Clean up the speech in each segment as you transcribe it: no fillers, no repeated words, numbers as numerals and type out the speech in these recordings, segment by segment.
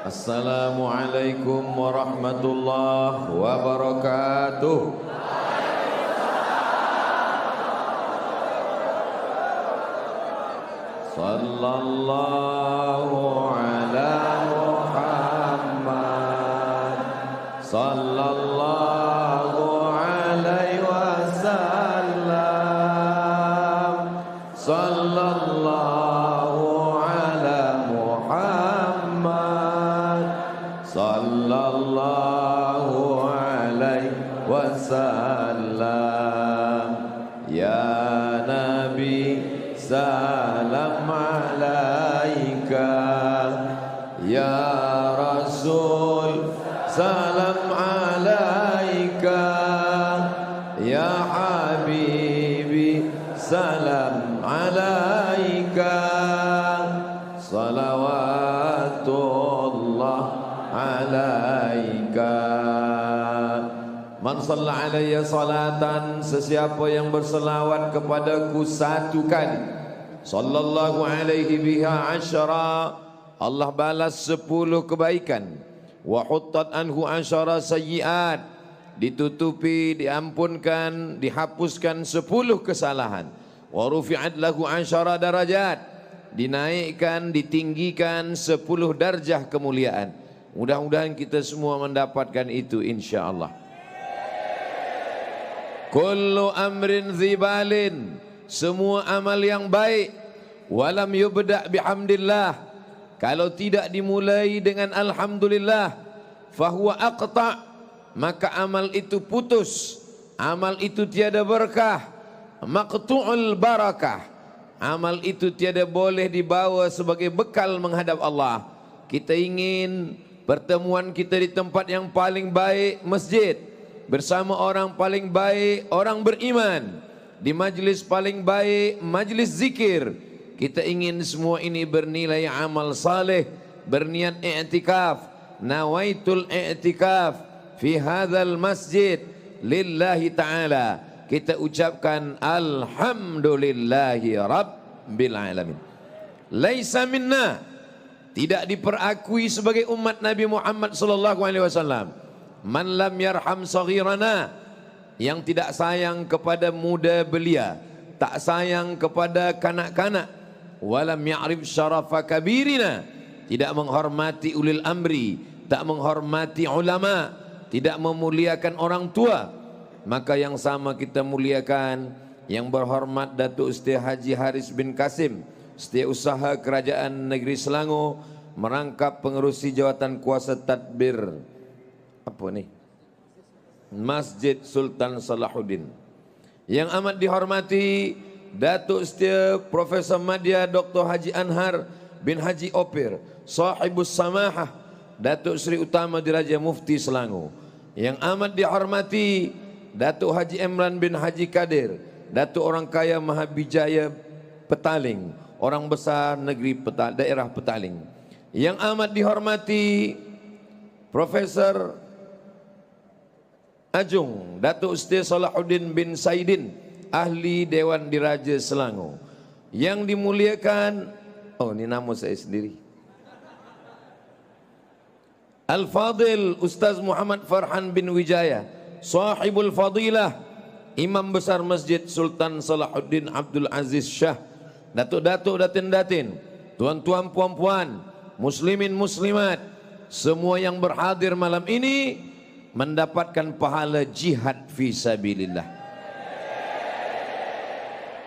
Assalamualaikum warahmatullahi wabarakatuh. Sallallahu ala Muhammad, sallallahu alaihi wasallam, sallallahu ala Muhammad, sallallahu alaihi wasallam. Ya Nabi salam alaika, ya Rasul salam alaika, ya Habibi salam alaika, salawatullah alaika. Man shalla alayya salatan, sesiapa yang berselawat kepadaku satu kali, sallallahu alaihi biha asyara, Allah balas 10 kebaikan. Wa huttat anhu asyara sayyiat, ditutupi, diampunkan, dihapuskan 10 kesalahan. Wa rufi'at lahu asyara darajat, dinaikkan, ditinggikan 10 darjah kemuliaan. Mudah-mudahan kita semua mendapatkan itu insyaallah. Kullu amrin zibalin, semua amal yang baik, walam yubda' bihamdillah, kalau tidak dimulai dengan alhamdulillah, fahuwa aqta', maka amal itu putus, amal itu tiada berkah, maqtu'ul barakah, amal itu tiada boleh dibawa sebagai bekal menghadap Allah. Kita ingin pertemuan kita di tempat yang paling baik, masjid, bersama orang paling baik, orang beriman, di majlis paling baik, majlis zikir. Kita ingin semua ini bernilai amal saleh, berniat i'tikaf. Nawaitul i'tikaf fi hadzal masjid lillahi ta'ala. Kita ucapkan alhamdulillahi rabbil alamin. Laisa minna, tidak diperakui sebagai umat Nabi Muhammad sallallahu alaihi wasallam, man lam yarham saghirana, yang tidak sayang kepada muda belia, tak sayang kepada kanak-kanak, walam ya'rif syarafa kabirina, tidak menghormati ulil amri, tak menghormati ulama, tidak memuliakan orang tua. Maka yang sama kita muliakan yang berhormat Datuk Seri Haji Haris bin Kasim, Setiausaha Kerajaan Negeri Selangor, merangkap pengerusi jawatan kuasa tadbir apa ni? Masjid Sultan Salahuddin. Yang amat dihormati Datuk Setia Profesor Madya Dr. Haji Anhar bin Haji Opir, Sahibus Samahah, Datuk Seri Utama Diraja Mufti Selangor. Yang amat dihormati Datuk Haji Imran bin Haji Kadir, Datuk Orang Kaya Mahabijaya Petaling, orang besar negeri daerah Petaling. Yang amat dihormati Profesor Ajung Datuk Seri Salahuddin bin Saidin, ahli Dewan Diraja Selangor. Yang dimuliakan, oh ini nama saya sendiri, Al-Fadil Ustaz Muhammad Farhan bin Wijaya, Sahibul Fadilah, Imam Besar Masjid Sultan Salahuddin Abdul Aziz Shah, datuk-datuk, datin-datin, tuan-tuan, puan-puan, muslimin muslimat, semua yang berhadir malam ini mendapatkan pahala jihad fi sabilillah.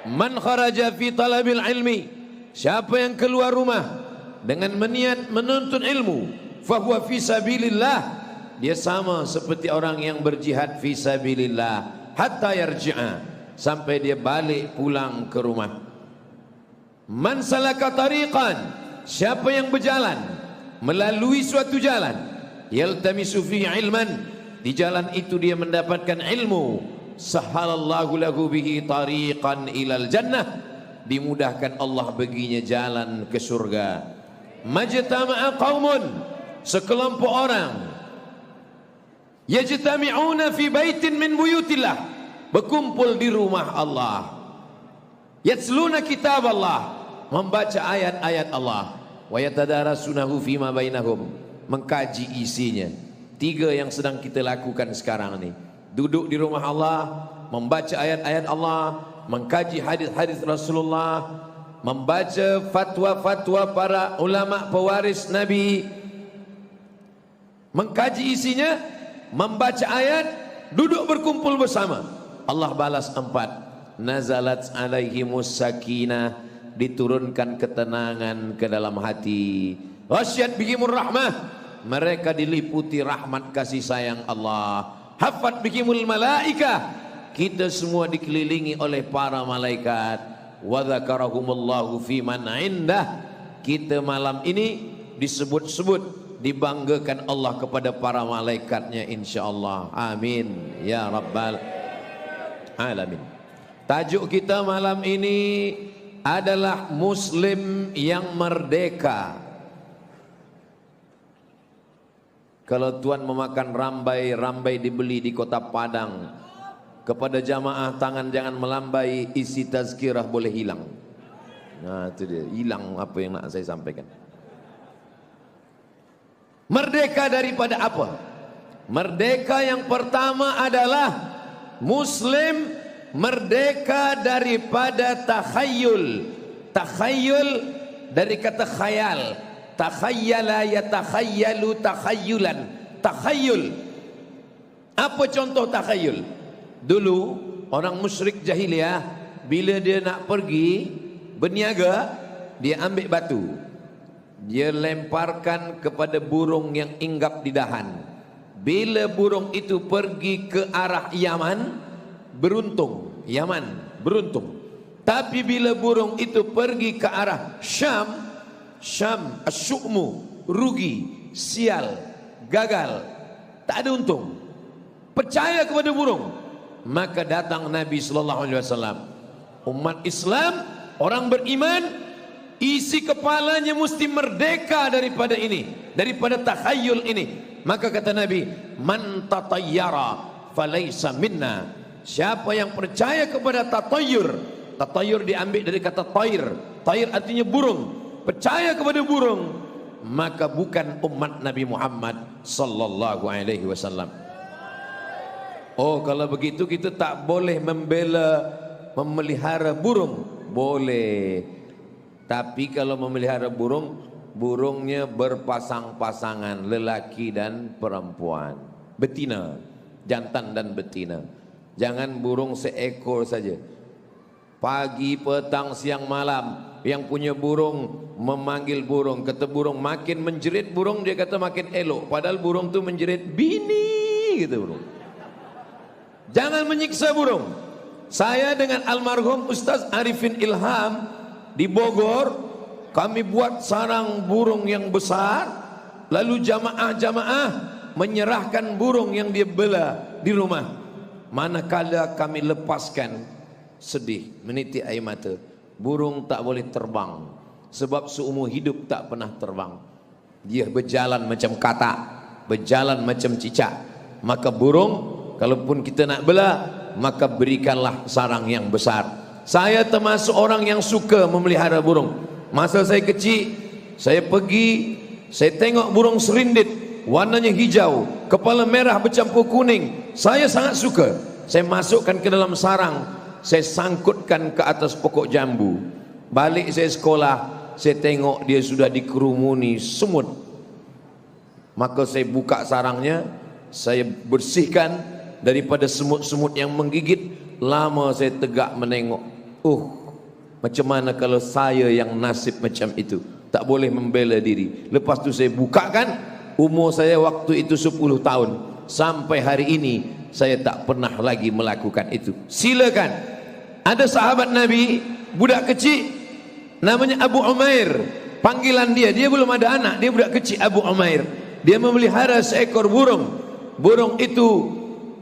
Man kharaja fi talabil ilmi, siapa yang keluar rumah dengan meniat menuntut ilmu, fahuwa fi sabilillah, dia sama seperti orang yang berjihad fi sabilillah hatta yarji'a, sampai dia balik pulang ke rumah. Man salaka tariqan, siapa yang berjalan melalui suatu jalan, yaltamisu fi ilman, di jalan itu dia mendapatkan ilmu, sahalallahu lahu bihi tariqan ilal jannah, dimudahkan Allah baginya jalan ke surga. Majtama'a qaumun, sekelompok orang, yajtami'una fi baitin min buyutillah, berkumpul di rumah Allah, yatluna kitab Allah, membaca ayat-ayat Allah, wa yatadarasunahu fima bainahum, mengkaji isinya. 3 yang sedang kita lakukan sekarang ini. Duduk di rumah Allah, membaca ayat-ayat Allah, mengkaji hadis-hadis Rasulullah, membaca fatwa-fatwa para ulama pewaris Nabi, mengkaji isinya, membaca ayat, duduk berkumpul bersama. Allah balas 4. Nazalat alaihimus sakinah, diturunkan ketenangan ke dalam hati. Ghasyat bihimur rahmah, mereka diliputi rahmat kasih sayang Allah. Hafat bihimul malaikah, kita semua dikelilingi oleh para malaikat. Wa dzakarahumullahu fi man indah, kita malam ini disebut-sebut, dibanggakan Allah kepada para malaikatnya insyaallah. Amin ya rabbal alamin. Tajuk kita malam ini adalah Muslim yang merdeka. Kalau tuan memakan rambai dibeli di kota Padang, kepada jamaah tangan jangan melambai, isi tazkirah boleh hilang. Nah itu dia, hilang apa yang nak saya sampaikan. Merdeka daripada apa? Merdeka yang pertama adalah Muslim merdeka daripada takhayul. Takhayul dari kata khayal. Takhayyala yatakhayyalu takhayyulan. Takhayul. Apa contoh takhayul? Dulu orang musyrik jahiliyah, bila dia nak pergi berniaga, dia ambil batu, dia lemparkan kepada burung yang hinggap di dahan. Bila burung itu pergi ke arah Yaman, beruntung. Yaman beruntung. Tapi bila burung itu pergi ke arah Syam, Syam asyukmu, rugi, sial, gagal, tak ada untung. Percaya kepada burung. Maka datang Nabi sallallahu alaihi wasallam. Umat Islam, orang beriman, isi kepalanya mesti merdeka daripada ini, daripada takhayul ini. Maka kata Nabi, man tatayyara falaysa minna. Siapa yang percaya kepada tatayyur, tatayyur diambil dari kata tair. Tair artinya burung. Percaya kepada burung, maka bukan umat Nabi Muhammad sallallahu alaihi wasallam. Oh, kalau begitu kita tak boleh membela memelihara burung. Boleh. Tapi kalau memelihara burung, burungnya berpasang-pasangan, lelaki dan perempuan, betina, jantan dan betina. Jangan burung seekor saja. Pagi, petang, siang, malam, yang punya burung memanggil burung. Kata burung, makin menjerit burung, dia kata makin elok. Padahal burung tu menjerit bini gitu burung. Jangan menyiksa burung. Saya dengan almarhum Ustaz Arifin Ilham di Bogor, kami buat sarang burung yang besar. Lalu jamaah-jamaah menyerahkan burung yang dia bela di rumah. Manakala kami lepaskan, sedih, menitik air mata. Burung tak boleh terbang, sebab seumur hidup tak pernah terbang. Dia berjalan macam katak, berjalan macam cicak. Maka burung, kalaupun kita nak bela, maka berikanlah sarang yang besar. Saya termasuk orang yang suka memelihara burung. Masa saya kecil, saya pergi, saya tengok burung serindit, warnanya hijau, kepala merah bercampur kuning. Saya sangat suka. Saya masukkan ke dalam sarang, saya sangkutkan ke atas pokok jambu. Balik saya sekolah, saya tengok dia sudah dikerumuni semut. Maka saya buka sarangnya, saya bersihkan daripada semut-semut yang menggigit. Lama saya tegak menengok. Macam mana kalau saya yang nasib macam itu, tak boleh membela diri. Lepas tu saya bukakan. Umur saya waktu itu 10 tahun. Sampai hari ini saya tak pernah lagi melakukan itu. Silakan. Ada sahabat Nabi, budak kecil, namanya Abu Umair. Panggilan dia belum ada anak, dia budak kecil Abu Umair. Dia memelihara seekor burung. Burung itu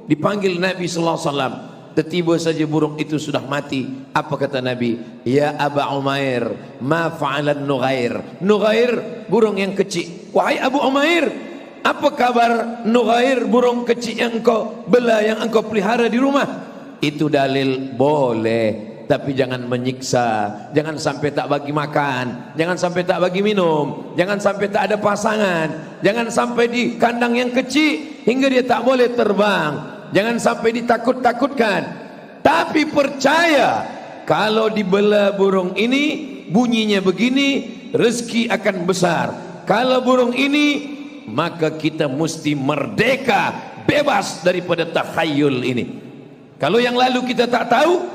dipanggil Nabi sallallahu alaihi wasallam. Tiba saja burung itu sudah mati. Apa kata Nabi? Ya Abu Umair, ma fa'alan Nughair. Nughair, burung yang kecil. Wahai Abu Umair, apa kabar Nughair, burung kecil yang engkau bela, yang engkau pelihara di rumah? Itu dalil boleh tapi jangan menyiksa, jangan sampai tak bagi makan, jangan sampai tak bagi minum, jangan sampai tak ada pasangan, jangan sampai di kandang yang kecil hingga dia tak boleh terbang, jangan sampai ditakut-takutkan. Tapi percaya kalau dibela burung ini bunyinya begini, rezeki akan besar. Kalau burung ini, maka kita mesti merdeka, bebas daripada takhayul ini. Kalau yang lalu kita tak tahu,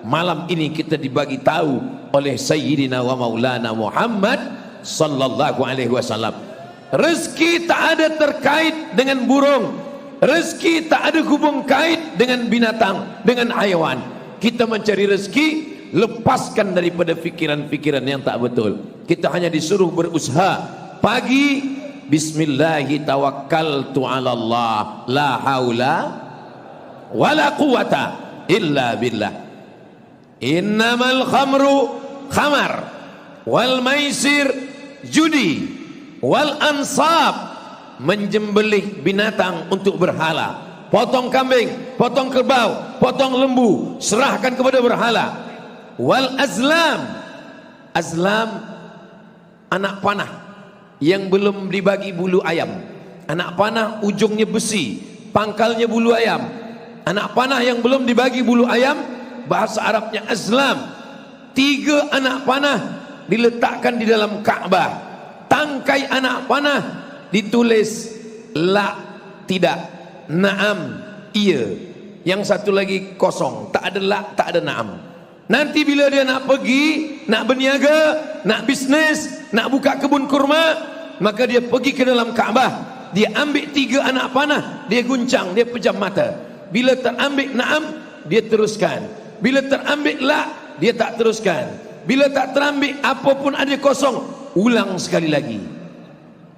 malam ini kita dibagi tahu oleh Sayyidina wa Maulana Muhammad sallallahu alaihi wasallam. Rezeki tak ada terkait dengan burung, rezeki tak ada hubung kait dengan binatang, dengan haiwan. Kita mencari rezeki, lepaskan daripada fikiran-fikiran yang tak betul. Kita hanya disuruh berusaha. Pagi, bismillahi tawakkaltu ala Allah, la haula wala quwata illa billah. Innamal khamru khamar, wal maisir judi, wal ansab, menjembelih binatang untuk berhala. Potong kambing, potong kerbau, potong lembu, serahkan kepada berhala. Wal azlam, azlam anak panah yang belum dibagi bulu ayam. Anak panah ujungnya besi, pangkalnya bulu ayam. Anak panah yang belum dibagi bulu ayam, bahasa Arabnya azlam. 3 anak panah diletakkan di dalam Ka'bah. Tangkai anak panah ditulis la, tidak, naam, iya. Yang satu lagi kosong, tak ada la, tak ada naam. Nanti bila dia nak pergi, nak berniaga, nak bisnes, nak buka kebun kurma, maka dia pergi ke dalam Kaabah. Dia ambil 3 anak panah, dia guncang, dia pejam mata. Bila terambil naam, dia teruskan. Bila terambil la, dia tak teruskan. Bila tak terambil apapun ada kosong, ulang sekali lagi.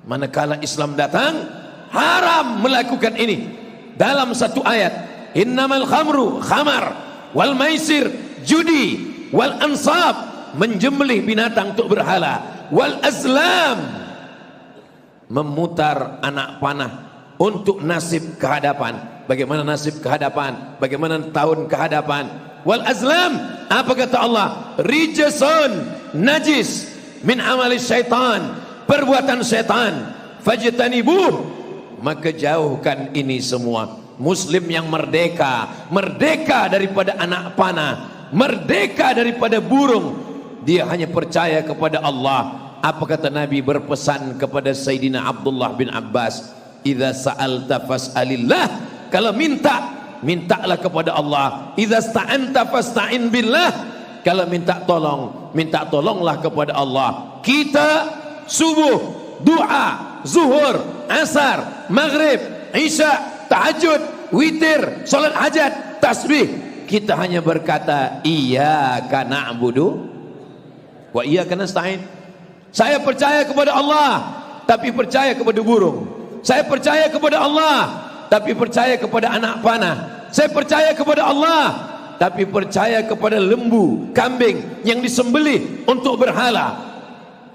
Manakala Islam datang, haram melakukan ini. Dalam satu ayat, innamal khamru khamar, wal maisir judi, wal ansab, menjembelih binatang untuk berhala, wal azlam, memutar anak panah untuk nasib kehadapan. Bagaimana nasib kehadapan, bagaimana tahun kehadapan. Wal azlam, apa kata Allah? Rijsun, najis, min amali syaitan, perbuatan syaitan. Fajtanibuh, maka jauhkan ini semua. Muslim yang merdeka, merdeka daripada anak panah, merdeka daripada burung. Dia hanya percaya kepada Allah. Apa kata Nabi berpesan kepada Sayyidina Abdullah bin Abbas? Idza sa'alta fas'alillah. Kalau minta, mintalah kepada Allah. Idza sta'anta fasta'in billah. Kalau minta tolong, minta tolonglah kepada Allah. Kita subuh, doa, zuhur, asar, maghrib, isya, tahajud, witir, salat hajat, tasbih, kita hanya berkata iyyaka na'budu wa iyyaka nasta'in. Saya percaya kepada Allah, tapi percaya kepada burung. Saya percaya kepada Allah, tapi percaya kepada anak panah. Saya percaya kepada Allah, tapi percaya kepada lembu, kambing yang disembelih untuk berhala.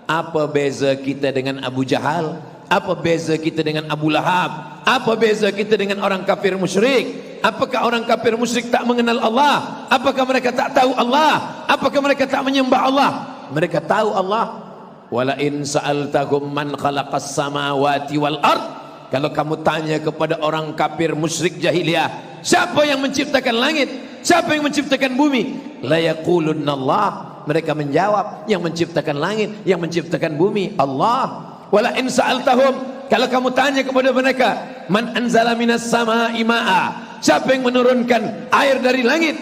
Apa beza kita dengan Abu Jahal? Apa beza kita dengan Abu Lahab? Apa beza kita dengan orang kafir musyrik? Apakah orang kafir musyrik tak mengenal Allah? Apakah mereka tak tahu Allah? Apakah mereka tak menyembah Allah? Mereka tahu Allah. Wala in sa'altahum man khalaqas samawati wal ard. Kalau kamu tanya kepada orang kafir musyrik jahiliyah, siapa yang menciptakan langit? Siapa yang menciptakan bumi? La yaqulunna Allah. Mereka menjawab, yang menciptakan langit, yang menciptakan bumi Allah. Wala in sa'altahum, kalau kamu tanya kepada mereka, man anzala minas samaa'i ma'a, siapa yang menurunkan air dari langit?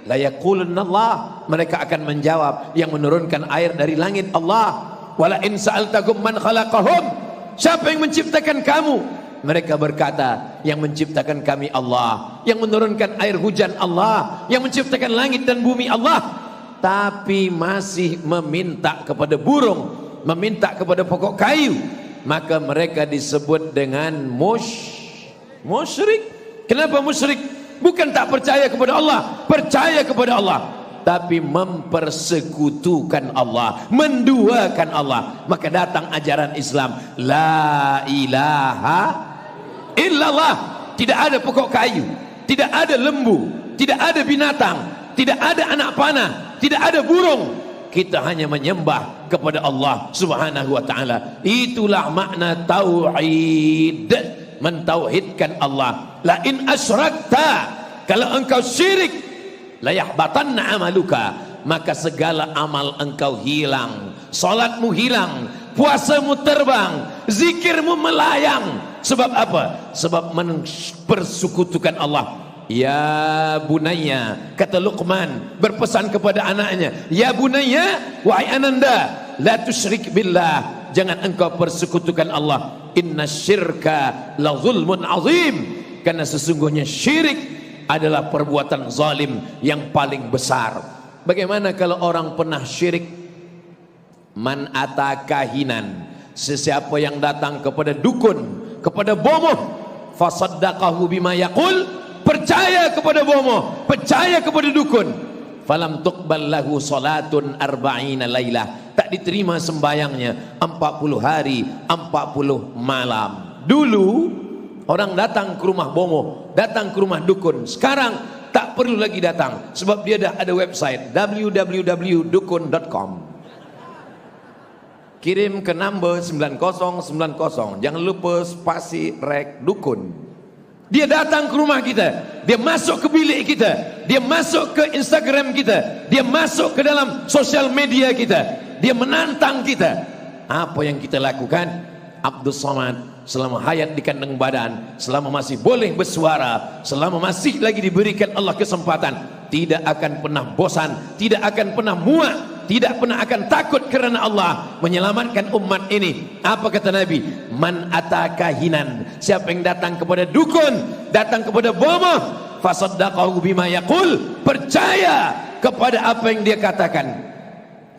La yaqulunna Allah. Mereka akan menjawab, yang menurunkan air dari langit Allah. Wala in sa'altahum man khalaqahum, siapa yang menciptakan kamu? Mereka berkata, yang menciptakan kami Allah, yang menurunkan air hujan Allah, yang menciptakan langit dan bumi Allah. Tapi masih meminta kepada burung, meminta kepada pokok kayu, maka mereka disebut dengan musyrik. Kenapa musyrik? Bukan tak percaya kepada Allah, percaya kepada Allah, tapi mempersekutukan Allah, menduakan Allah. Maka datang ajaran Islam, la ilaha illallah. Tidak ada pokok kayu, tidak ada lembu, tidak ada binatang, tidak ada anak panah, tidak ada burung. Kita hanya menyembah kepada Allah Subhanahu wa taala. Itulah makna tauhid, mentauhidkan Allah. La in asyrakta, kalau engkau syirik, la yahbatanna amaluka, maka segala amal engkau hilang, salatmu hilang, puasamu terbang, zikirmu melayang. Sebab apa? Sebab mempersekutukan Allah. Ya bunayya, kata Luqman berpesan kepada anaknya, ya bunayya, wahai ananda, la tusyrik billah, jangan engkau persekutukan Allah. Inna syirka la zulmun azim, karena sesungguhnya syirik adalah perbuatan zalim yang paling besar. Bagaimana kalau orang pernah syirik? Man ata kahinan, sesiapa yang datang kepada dukun, kepada bomoh, fasaddaqahu bima yaqul, percaya kepada bomoh, percaya kepada dukun, falam tuqbal lahu salatun arba'ina lailah, tak diterima sembayangnya 40 hari 40 malam. Dulu orang datang ke rumah bomoh, datang ke rumah dukun. Sekarang tak perlu lagi datang, sebab dia dah ada website www.dukun.com. Kirim ke number 9090, jangan lupa spasi rek dukun. Dia datang ke rumah kita, dia masuk ke bilik kita, dia masuk ke Instagram kita, dia masuk ke dalam sosial media kita, dia menantang kita. Apa yang kita lakukan? Abdul Somad selama hayat di kandang badan, selama masih boleh bersuara, selama masih lagi diberikan Allah kesempatan, tidak akan pernah bosan, tidak akan pernah muak, tidak pernah akan takut, kerana Allah menyelamatkan umat ini. Apa kata Nabi? Man atakahinan, siapa yang datang kepada dukun, datang kepada bomoh, fasaddaqahu bima yaqul, percaya kepada apa yang dia katakan,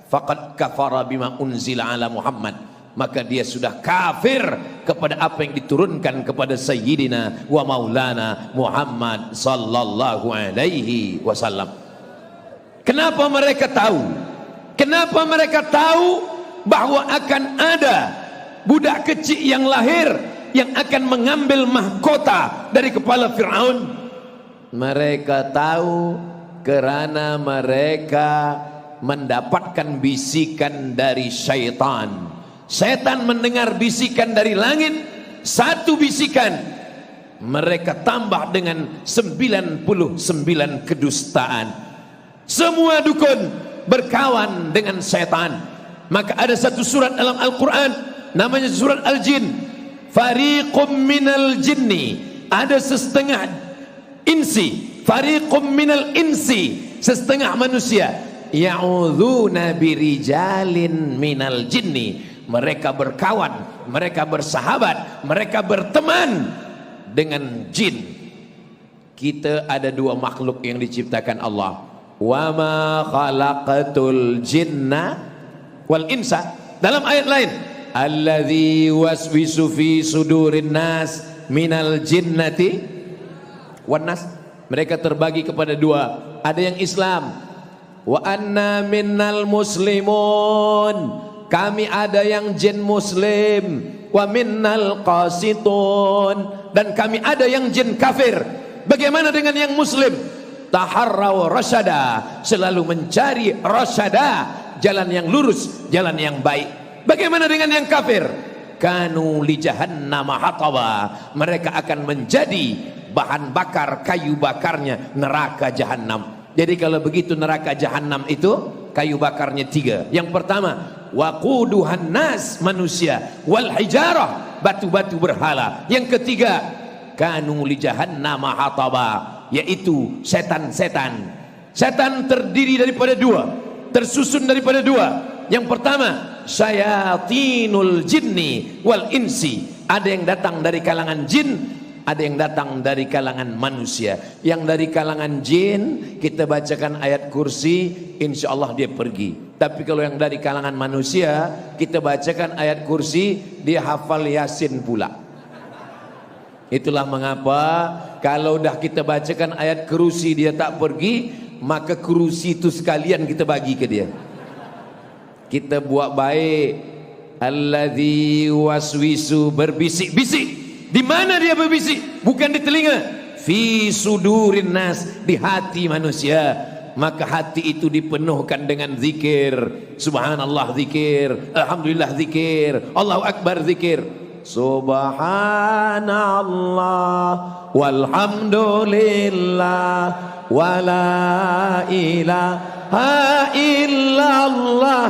faqad kafara bima unzila ala Muhammad, maka dia sudah kafir kepada apa yang diturunkan kepada Sayyidina wa Maulana Muhammad sallallahu alaihi wasallam. Kenapa mereka tahu? Kenapa mereka tahu bahwa akan ada budak kecil yang lahir yang akan mengambil mahkota dari kepala Fir'aun? Mereka tahu kerana mereka mendapatkan bisikan dari syaitan. Setan mendengar bisikan dari langit, satu bisikan, mereka tambah dengan 99 kedustaan. Semua dukun berkawan dengan setan. Maka ada satu surat dalam Al-Quran, namanya surat Al-Jin. Fariqum minal jinni, ada setengah insi, fariqum minal insi, setengah manusia, ya'udzuuna birijalin minal jinni, mereka berkawan, mereka bersahabat, mereka berteman dengan jin. Kita ada dua makhluk yang diciptakan Allah. Wa ma khalaqatul jinna wal insa. Dalam ayat lain, alladzi waswisu fi sudurin nas minal jinnati wan nas. Mereka terbagi kepada dua. Ada yang Islam. Wa anna minnal muslimun, kami ada yang jin muslim. Wa minnal qasitun, dan kami ada yang jin kafir. Bagaimana dengan yang muslim? Taharraw rasyada, selalu mencari rasyada, jalan yang lurus, jalan yang baik. Bagaimana dengan yang kafir? Kanu li jahannam hataba, mereka akan menjadi bahan bakar, kayu bakarnya neraka jahanam. Jadi kalau begitu neraka jahanam itu kayu bakarnya tiga. Yang pertama, waquduhan nas, manusia, wal hijarah, batu-batu berhala. Yang ketiga, kanu li jahannam hataba, yaitu setan-setan. Setan terdiri daripada dua, tersusun daripada dua. Yang pertama, syayatinul jinni wal insi, ada yang datang dari kalangan jin, ada yang datang dari kalangan manusia. Yang dari kalangan jin, kita bacakan ayat kursi, insya Allah dia pergi. Tapi kalau yang dari kalangan manusia, kita bacakan ayat kursi, dia hafal Yasin pula. Itulah mengapa kalau dah kita bacakan ayat kursi dia tak pergi, maka kursi itu sekalian kita bagi ke dia. Kita buat baik. Alladzi waswisu, berbisik-bisik. Di mana dia berbisik? Bukan di telinga. Fi sudurin nas, di hati manusia. maka hati itu dipenuhkan dengan zikir. Subhanallah zikir, alhamdulillah zikir, Allahu akbar zikir. Subhanallah walhamdulillah wala ilaha illallah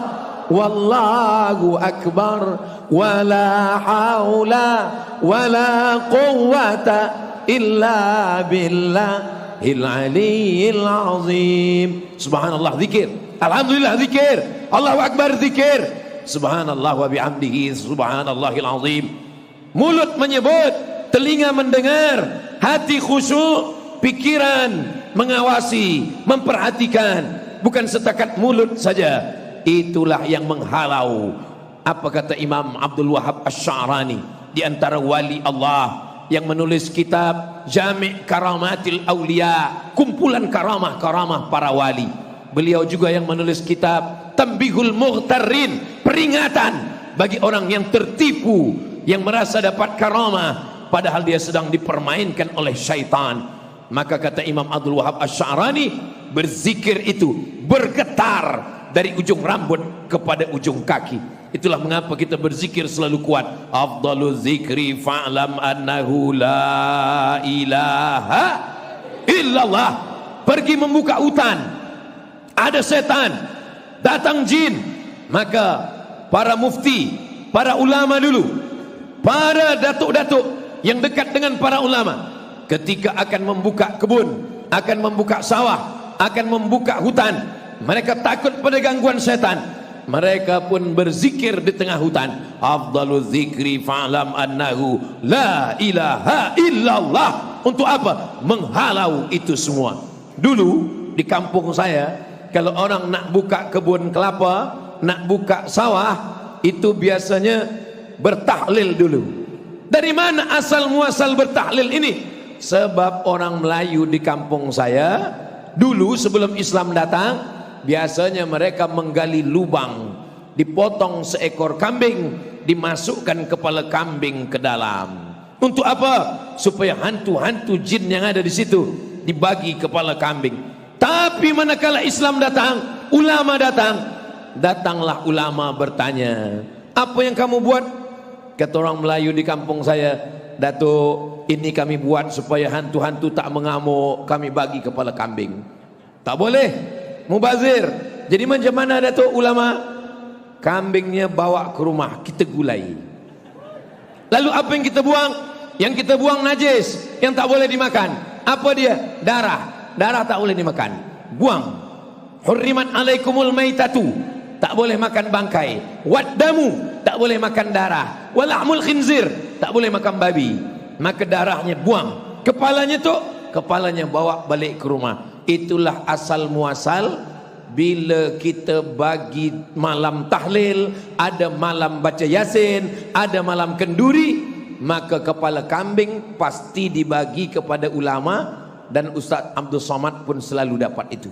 wallahu akbar wala haula wala quwwata illa billahil aliyyil azim. Subhanallah zikir, alhamdulillah zikir, Allahu akbar zikir, subhanallah wa bihamdihi subhanallahil azim. Mulut menyebut, telinga mendengar, hati khusyuk, pikiran mengawasi, memperhatikan, bukan setakat mulut saja. Itulah yang menghalau. Apa kata Imam Abdul Wahab Asy-Sya'rani, di antara wali Allah yang menulis kitab Jami' Karamatil Auliya, kumpulan karamah-karamah para wali. Beliau juga yang menulis kitab Tanbihul Mughtarrin, peringatan bagi orang yang tertipu, yang merasa dapat karamah padahal dia sedang dipermainkan oleh syaitan. Maka kata Imam Abdul Wahab Asy-Sya'rani, berzikir itu bergetar dari ujung rambut kepada ujung kaki. Itulah mengapa kita berzikir selalu kuat. Afdalu zikri fa'lam annahu la ilaha illallah. Pergi membuka hutan, ada setan, datang jin, maka para mufti, para ulama dulu, para datuk-datuk yang dekat dengan para ulama, ketika akan membuka kebun, akan membuka sawah, akan membuka hutan, mereka takut pada gangguan setan. Mereka pun berzikir di tengah hutan. Afdalu zikri fa'lam annahu la ilaha illallah. Untuk apa? Menghalau itu semua. Dulu di kampung saya, kalau orang nak buka kebun kelapa, nak buka sawah, itu biasanya bertahlil dulu. Dari mana asal muasal bertahlil ini? Sebab orang Melayu di kampung saya dulu sebelum Islam datang, biasanya mereka menggali lubang, dipotong seekor kambing, dimasukkan kepala kambing ke dalam. Untuk apa? Supaya hantu-hantu jin yang ada di situ dibagi kepala kambing. Tapi manakala Islam datang, ulama datang, datanglah ulama bertanya, apa yang kamu buat? Kata orang Melayu di kampung saya, Datuk, ini kami buat supaya hantu-hantu tak mengamuk, kami bagi kepala kambing. Tak boleh, mubazir. Jadi macam mana Datuk ulama? Kambingnya bawa ke rumah, kita gulai. Lalu apa yang kita buang? Yang kita buang najis, yang tak boleh dimakan. Apa dia? Darah. Darah tak boleh dimakan, buang. Hurrimat alaikumul maitatu, tak boleh makan bangkai. Waddamu, tak boleh makan darah. Walahmul khinzir, tak boleh makan babi. Maka darahnya buang, kepalanya tu, kepalanya bawa balik ke rumah. Itulah asal muasal. Bila kita bagi malam tahlil, ada malam baca yasin, ada malam kenduri, maka kepala kambing pasti dibagi kepada ulama. Dan Ustaz Abdul Somad pun selalu dapat itu.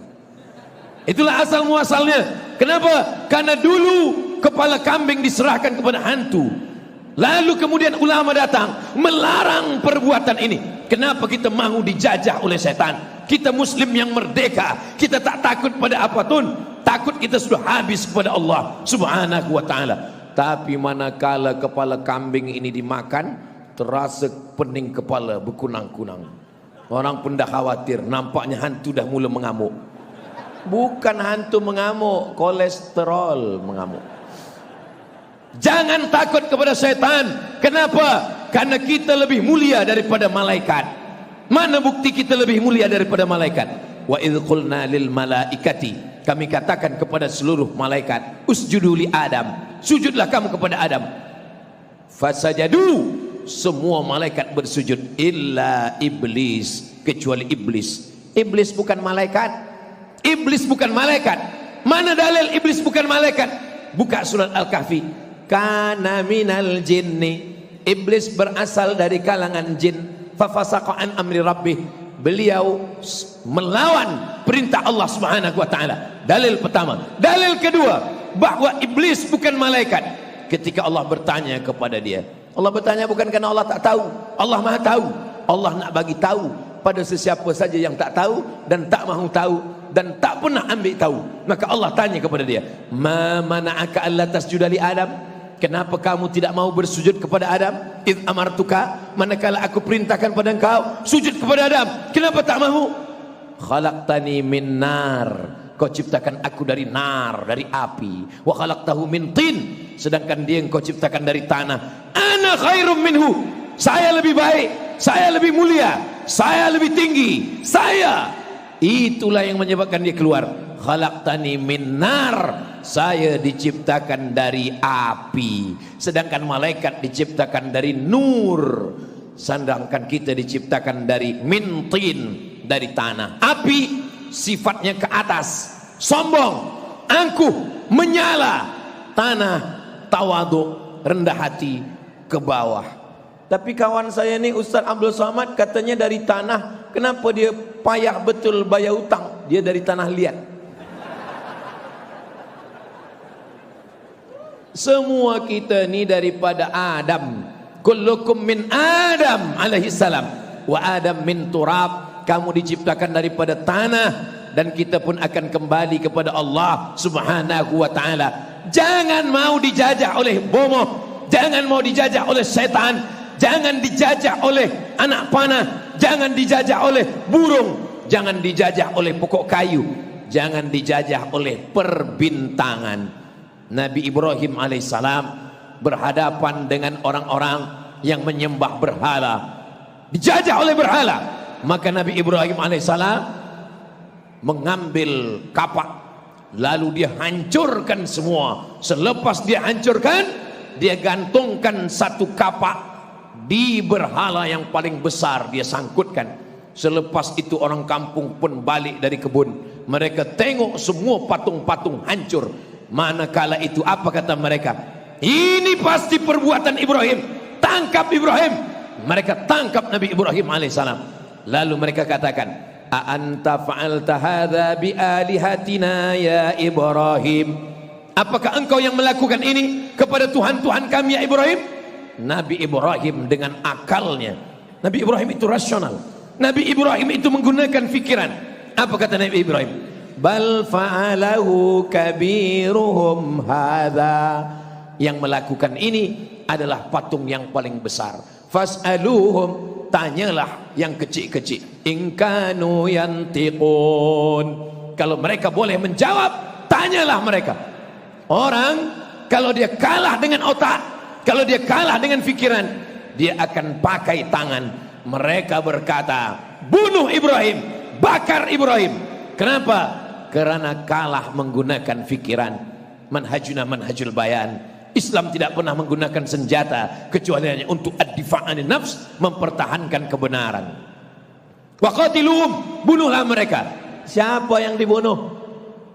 Itulah asal muasalnya. Kenapa? Karena dulu kepala kambing diserahkan kepada hantu. Lalu kemudian ulama datang melarang perbuatan ini. Kenapa kita mahu dijajah oleh setan? Kita muslim yang merdeka, kita tak takut pada apapun. Takut kita sudah habis kepada Allah subhanahu wa ta'ala. Tapi manakala kepala kambing ini dimakan, terasa pening kepala, berkunang-kunang. Orang pun dah khawatir, nampaknya hantu dah mula mengamuk. Bukan hantu mengamuk, kolesterol mengamuk. Jangan takut kepada setan. Kenapa? Karena kita lebih mulia daripada malaikat. Mana bukti kita lebih mulia daripada malaikat? Wa idh qulna lil malaikati, kami katakan kepada seluruh malaikat, usjudu li Adam, sujudlah kamu kepada Adam. Fasajadu, semua malaikat bersujud, illa iblis, kecuali iblis. Iblis bukan malaikat. Iblis bukan malaikat. Mana dalil iblis bukan malaikat? Buka surat Al-Kahfi. Kana minal jinni, iblis berasal dari kalangan jin. Fafasaqa an amri rabbih, beliau melawan perintah Allah subhanahu wa ta'ala. Dalil pertama. Dalil kedua, bahwa iblis bukan malaikat. Ketika Allah bertanya kepada dia, Allah bertanya bukan kerana Allah tak tahu, Allah maha tahu. Allah nak bagi tahu pada sesiapa saja yang tak tahu dan tak mahu tahu. dan tak pernah ambil tahu. Maka Allah tanya kepada dia, ma mana'aka alla tasjuda li Adam? Kenapa kamu tidak mau bersujud kepada Adam? Id amartuka, manakala aku perintahkan pada engkau sujud kepada Adam, kenapa tak mau? Khalaqtani min nar, kau ciptakan aku dari nar, dari api. Wa khalaqtahu min tin, sedangkan dia engkau ciptakan dari tanah. Ana khairum minhu, saya lebih baik, saya lebih mulia, saya lebih tinggi, saya. Itulah yang menyebabkan dia keluar. Khalaqtani min nar, saya diciptakan dari api, sedangkan malaikat diciptakan dari nur, sedangkan kita diciptakan dari min tin, dari tanah. Api sifatnya ke atas, sombong, angkuh, menyala. Tanah tawadhu, rendah hati, ke bawah. Tapi kawan saya ni Ustaz Abdul Somad katanya dari tanah. Kenapa dia payah betul bayar hutang? Dia dari tanah liat. Semua kita ni daripada Adam. Kullukum min Adam alaihi salam wa Adam min turab. Kamu diciptakan daripada tanah dan kita pun akan kembali kepada Allah Subhanahu wa taala. Jangan mau dijajah oleh bomoh, jangan mau dijajah oleh setan, jangan dijajah oleh anak panah, jangan dijajah oleh burung, jangan dijajah oleh pokok kayu, jangan dijajah oleh perbintangan. Nabi Ibrahim alaihissalam berhadapan dengan orang-orang yang menyembah berhala, dijajah oleh berhala. Maka Nabi Ibrahim alaihissalam mengambil kapak, lalu dia hancurkan semua. Selepas dia hancurkan, dia gantungkan satu kapak di berhala yang paling besar, dia sangkutkan. Selepas itu orang kampung pun balik dari kebun. Mereka tengok semua patung-patung hancur. Manakala itu apa kata mereka? Ini pasti perbuatan Ibrahim, tangkap Ibrahim. Mereka tangkap Nabi Ibrahim alaihissalam. Lalu mereka katakan, a anta fa'alta hadza bi alihatina ya Ibrahim? Apakah engkau yang melakukan ini kepada Tuhan-Tuhan kami ya Ibrahim? Nabi Ibrahim dengan akalnya, Nabi Ibrahim itu rasional, Nabi Ibrahim itu menggunakan fikiran. Apa kata Nabi Ibrahim? Bal fa'alahu kabiruhum hadza. Yang melakukan ini adalah patung yang paling besar. Fas'aluhum, tanyalah yang kecil-kecil. In kanu yantiqun, kalau mereka boleh menjawab, tanyalah mereka. Orang kalau dia kalah dengan otak, kalau dia kalah dengan fikiran, dia akan pakai tangan. Mereka berkata, bunuh Ibrahim, bakar Ibrahim. Kenapa? Karena kalah menggunakan fikiran. Manhajuna manhajul bayan. Islam tidak pernah menggunakan senjata kecuali hanya untuk ad-difa'an nafs, mempertahankan kebenaran. Wa qatiluhum, bunuhlah mereka. Siapa yang dibunuh?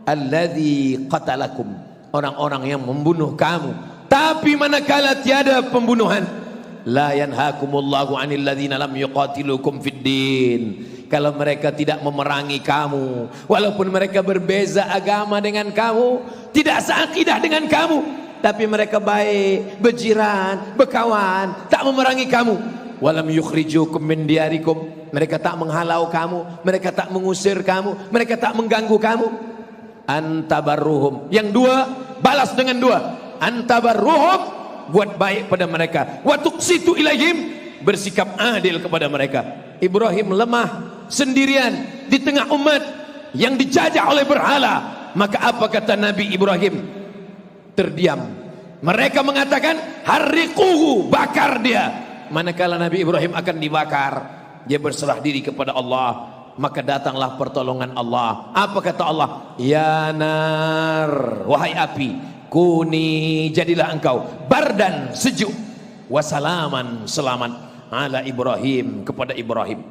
Alladzi qatalakum, orang-orang yang membunuh kamu. Tapi manakala tiada pembunuhan, la yanhakumullahu 'anil ladzina lam yuqatilukum fid din. Kalau mereka tidak memerangi kamu, walaupun mereka berbeza agama dengan kamu, tidak seakidah dengan kamu, tapi mereka baik, berjiran, berkawan, tak memerangi kamu. Walam yukhrijukum min diyarikum, mereka tak menghalau kamu, mereka tak mengusir kamu, mereka tak mengganggu kamu. Antabarruhum, yang dua balas dengan dua. Antabarruhum, buat baik pada mereka. Wa tuqsitu ilaihim, bersikap adil kepada mereka. Ibrahim lemah sendirian di tengah umat yang dijajah oleh berhala. Maka apa kata Nabi Ibrahim? Terdiam. Mereka mengatakan harriquhu, bakar dia. Manakala Nabi Ibrahim akan dibakar, dia berserah diri kepada Allah. Maka datanglah pertolongan Allah. Apa kata Allah? Ya nar, wahai api, kuni, jadilah engkau bardan, sejuk, wasalaman, selamat, ala Ibrahim, kepada Ibrahim.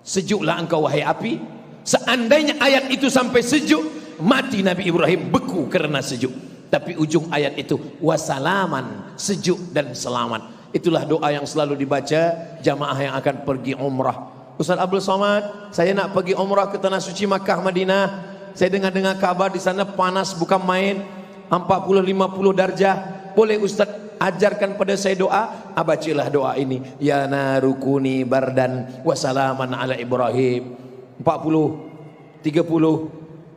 Sejuklah engkau wahai api. Seandainya ayat itu sampai sejuk, mati Nabi Ibrahim, beku karena sejuk. Tapi ujung ayat itu wasalaman, sejuk dan selamat. Itulah doa yang selalu dibaca jamaah yang akan pergi umrah. Ustaz Abdul Somad, saya nak pergi umrah ke tanah suci Makkah Madinah. Saya dengar kabar di sana panas bukan main, 40-50 darjah. Boleh Ustaz ajarkan pada saya doa? Bacalah doa ini. Ya narukuni bardan wasalaman ala Ibrahim. 40, 30,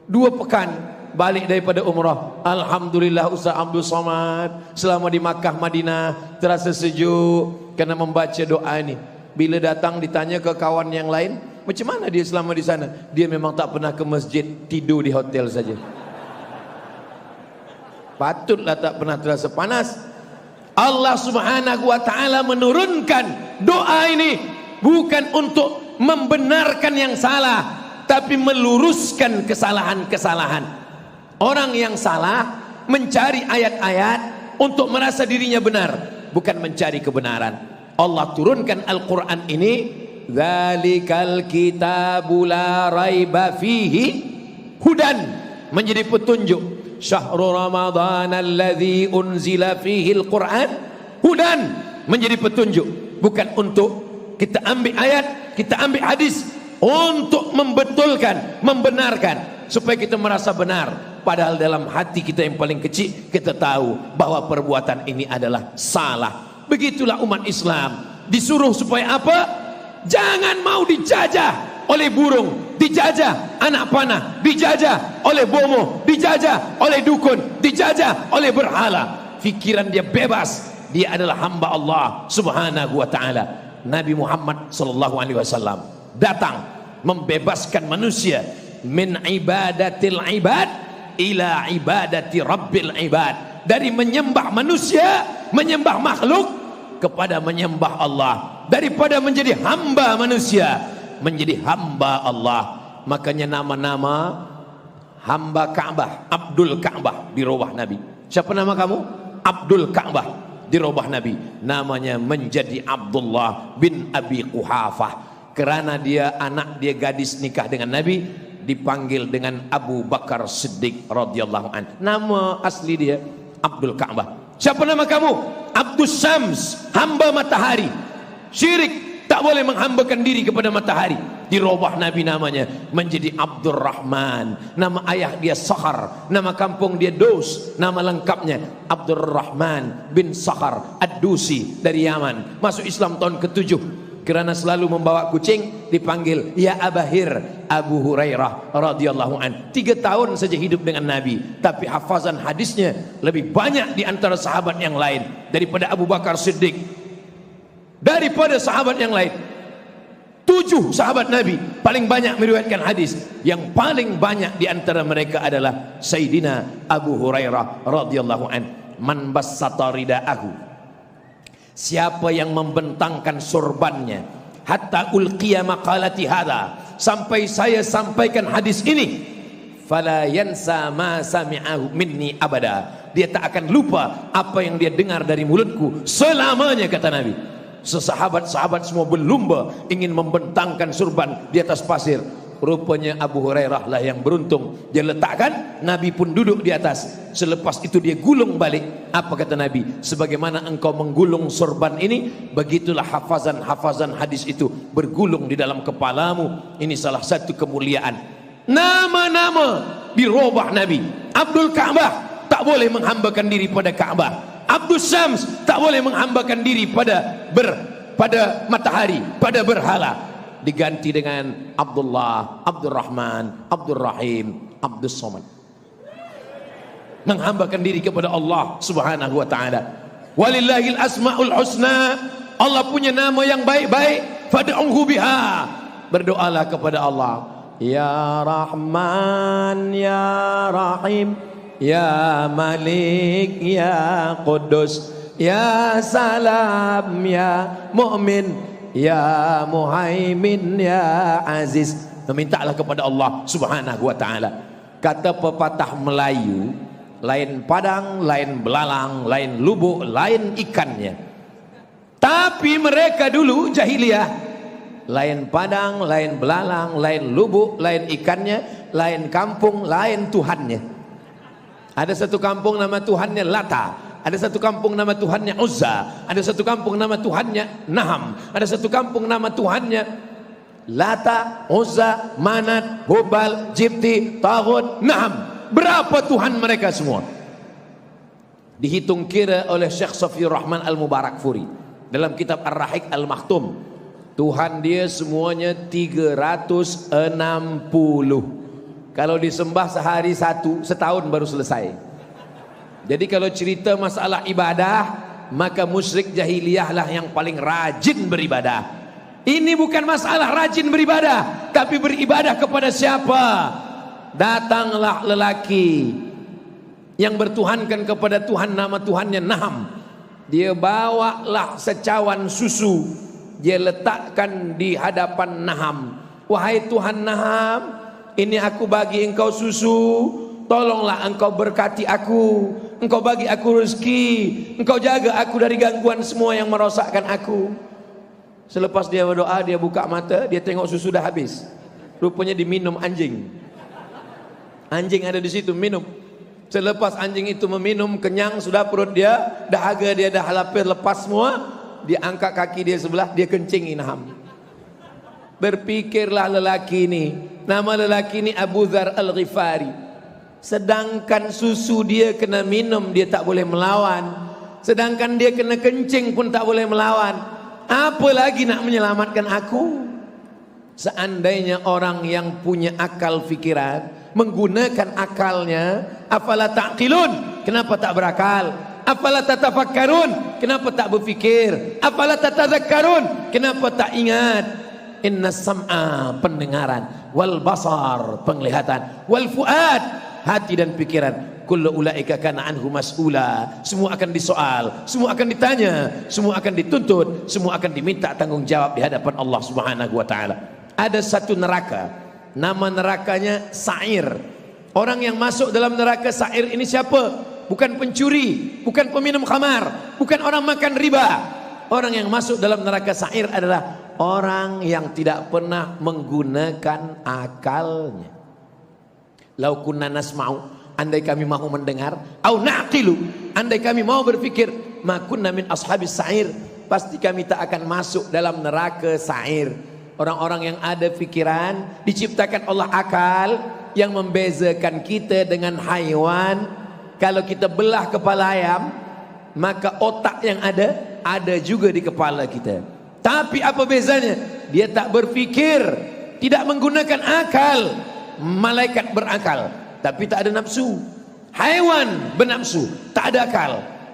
2 pekan balik daripada umrah. Alhamdulillah Ustaz Abdul Somad selama di Makkah Madinah terasa sejuk kerana membaca doa ini. Bila datang ditanya ke kawan yang lain, macam mana dia selama di sana? Dia memang tak pernah ke masjid, tidur di hotel saja. Patutlah tak pernah terasa panas. Allah Subhanahu wa taala menurunkan doa ini bukan untuk membenarkan yang salah, tapi meluruskan kesalahan-kesalahan. Orang yang salah mencari ayat-ayat untuk merasa dirinya benar, bukan mencari kebenaran. Allah turunkan Al-Quran ini, Dzalikal kitabu la raiba fihi hudan, menjadi petunjuk. Syahrul Ramadan alladzi unzila fihi al-Quran hudan, menjadi petunjuk. Bukan untuk kita ambil ayat, kita ambil hadis untuk membetulkan, membenarkan supaya kita merasa benar, padahal dalam hati kita yang paling kecil kita tahu bahwa perbuatan ini adalah salah. Begitulah umat Islam disuruh supaya apa? Jangan mau dijajah oleh burung, dijajah anak panah, dijajah oleh bomoh, dijajah oleh dukun, dijajah oleh berhala. Fikiran dia bebas, dia adalah hamba Allah Subhanahu wa taala. Nabi Muhammad sallallahu alaihi wasallam datang membebaskan manusia min ibadatil ibad ila ibadati rabbil ibad, dari menyembah manusia, menyembah makhluk kepada menyembah Allah, daripada menjadi hamba manusia menjadi hamba Allah. Makanya nama-nama hamba Ka'bah, Abdul Ka'bah di robah Nabi. Siapa nama kamu? Abdul Ka'bah di robah Nabi. Namanya menjadi Abdullah bin Abi Quhafah, kerana dia anak dia gadis nikah dengan Nabi, dipanggil dengan Abu Bakar Siddiq radhiyallahu an. Nama asli dia Abdul Ka'bah. Siapa nama kamu? Abdul Syams, hamba matahari. Syirik, tak boleh menghambakan diri kepada matahari. Di robah Nabi namanya menjadi Abdul Rahman. Nama ayah dia Sakhar, nama kampung dia Dos, nama lengkapnya Abdul Rahman bin Sakhar Ad-Dusi dari Yaman. Masuk Islam tahun ke-7. Kerana selalu membawa kucing dipanggil ya Abahir, Abu Hurairah radhiyallahu an. 3 tahun saja hidup dengan Nabi, tapi hafazan hadisnya lebih banyak di antara sahabat yang lain, daripada Abu Bakar Siddiq, daripada sahabat yang lain. 7 sahabat Nabi paling banyak meriwayatkan hadis. Yang paling banyak di antara mereka adalah Sayyidina Abu Hurairah radhiyallahu an. Man bassata ridaahu, siapa yang membentangkan sorbannya, hatta ulqiya maqalati hadha, sampai saya sampaikan hadis ini, fala yansa ma sami'ahu minni abada, dia tak akan lupa apa yang dia dengar dari mulutku selamanya, kata Nabi. Sesahabat-sahabat semua berlumba ingin membentangkan sorban di atas pasir. Rupanya Abu Hurairah lah yang beruntung. Dia letakkan, Nabi pun duduk di atas. Selepas itu dia gulung balik. Apa kata Nabi? Sebagaimana engkau menggulung sorban ini, begitulah hafazan-hafazan hadis itu bergulung di dalam kepalamu. Ini salah satu kemuliaan. Nama-nama di robah Nabi. Abdul Ka'bah tak boleh menghambakan diri pada Ka'bah. Abdul Syams tak boleh menghambakan diri pada matahari, pada berhala. Diganti dengan Abdullah, Abdul Rahman, Abdul Rahim, Abdul Somad. Menghambakan diri kepada Allah Subhanahu wa taala. Walillahil asmaul husna, Allah punya nama yang baik-baik, fad'uhu biha. Berdoalah kepada Allah. Ya Rahman, Ya Rahim, Ya Malik, Ya Quddus, Ya Salam, Ya Mu'min, Ya Muhaimin, Ya Aziz. Memintalah kepada Allah Subhanahu wa taala. Kata pepatah Melayu, lain padang, lain belalang, lain lubuk, lain ikannya. Tapi mereka dulu jahiliyah, lain padang, lain belalang, lain lubuk, lain ikannya, lain kampung, lain Tuhannya. Ada satu kampung nama Tuhannya Lata, ada satu kampung nama Tuhannya Uzza, ada satu kampung nama Tuhannya Naham, ada satu kampung nama Tuhannya Lata, Uzza, Manat, Hubal, Jibti, Taghut, Naham. Berapa Tuhan mereka semua? Dihitung kira oleh Syekh Safiur Rahman Al-Mubarakfuri dalam kitab Ar-Rahiq Al-Makhtum. Tuhan dia semuanya 360. Kalau disembah sehari satu, setahun baru selesai. Jadi kalau cerita masalah ibadah, maka musyrik jahiliyah lah yang paling rajin beribadah. Ini bukan masalah rajin beribadah, tapi beribadah kepada siapa? Datanglah lelaki yang bertuhankan kepada Tuhan, nama Tuhannya Naham. Dia bawalah secawan susu, dia letakkan di hadapan Naham. Wahai Tuhan Naham, ini aku bagi engkau susu, tolonglah engkau berkati aku, engkau bagi aku rezeki, engkau jaga aku dari gangguan semua yang merosakkan aku. Selepas dia berdoa, dia buka mata, dia tengok susu dah habis. Rupanya diminum anjing. Anjing ada di situ minum. Selepas anjing itu meminum, kenyang sudah perut dia, dahaga dia dah lepas semua, dia angkat kaki dia sebelah, dia kencingi Naham. Berpikirlah lelaki ini, nama lelaki ini Abu Dzar Al-Ghifari. Sedangkan susu dia kena minum, dia tak boleh melawan. Sedangkan dia kena kencing pun tak boleh melawan. Apa lagi nak menyelamatkan aku? Seandainya orang yang punya akal fikiran, menggunakan akalnya, afala ta'qilun, kenapa tak berakal? Afala tatafakkarun, kenapa tak berfikir? Afala tatadzakkarun, kenapa tak ingat? Inna sam'a, pendengaran, wal basar, penglihatan, wal fuad, hati dan pikiran, kullu ulaika kana anhu mas'ula, semua akan disoal, semua akan ditanya, semua akan dituntut, semua akan diminta tanggung jawab di hadapan Allah Subhanahu wa taala. Ada satu neraka, nama nerakanya Sa'ir. Orang yang masuk dalam neraka Sa'ir ini siapa? Bukan pencuri, bukan peminum khamar, bukan orang makan riba. Orang yang masuk dalam neraka Sa'ir adalah orang yang tidak pernah menggunakan akalnya. Lau kunna nasma'u, andai kami mau mendengar, au naqilu, andai kami mau berpikir, ma kunna min ashabis sa'ir, pasti kami tak akan masuk dalam neraka Sa'ir. Orang-orang yang ada pikiran, diciptakan Allah akal yang membezakan kita dengan haiwan. Kalau kita belah kepala ayam, maka otak yang ada juga di kepala kita. Tapi apa bezanya? Dia tak berpikir, tidak menggunakan akal. Malaikat berakal, tapi tak ada nafsu. Haiwan bernafsu, tak ada akal.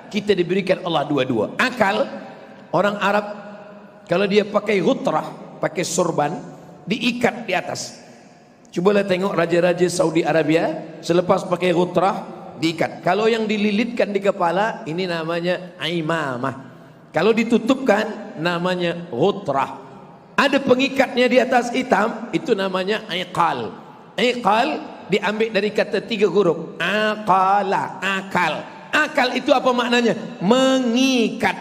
Kita diberikan Allah dua-dua. Akal, orang Arab kalau dia pakai ghutrah, pakai sorban, diikat di atas. Cubalah tengok raja-raja Saudi Arabia, selepas pakai ghutrah, diikat. Kalau yang dililitkan di kepala, ini namanya imamah. Kalau ditutupkan, namanya ghutrah. Ada pengikatnya di atas hitam, itu namanya iqal. Iqal diambil dari kata 3 huruf, aqala, akal. Akal itu apa maknanya? Mengikat.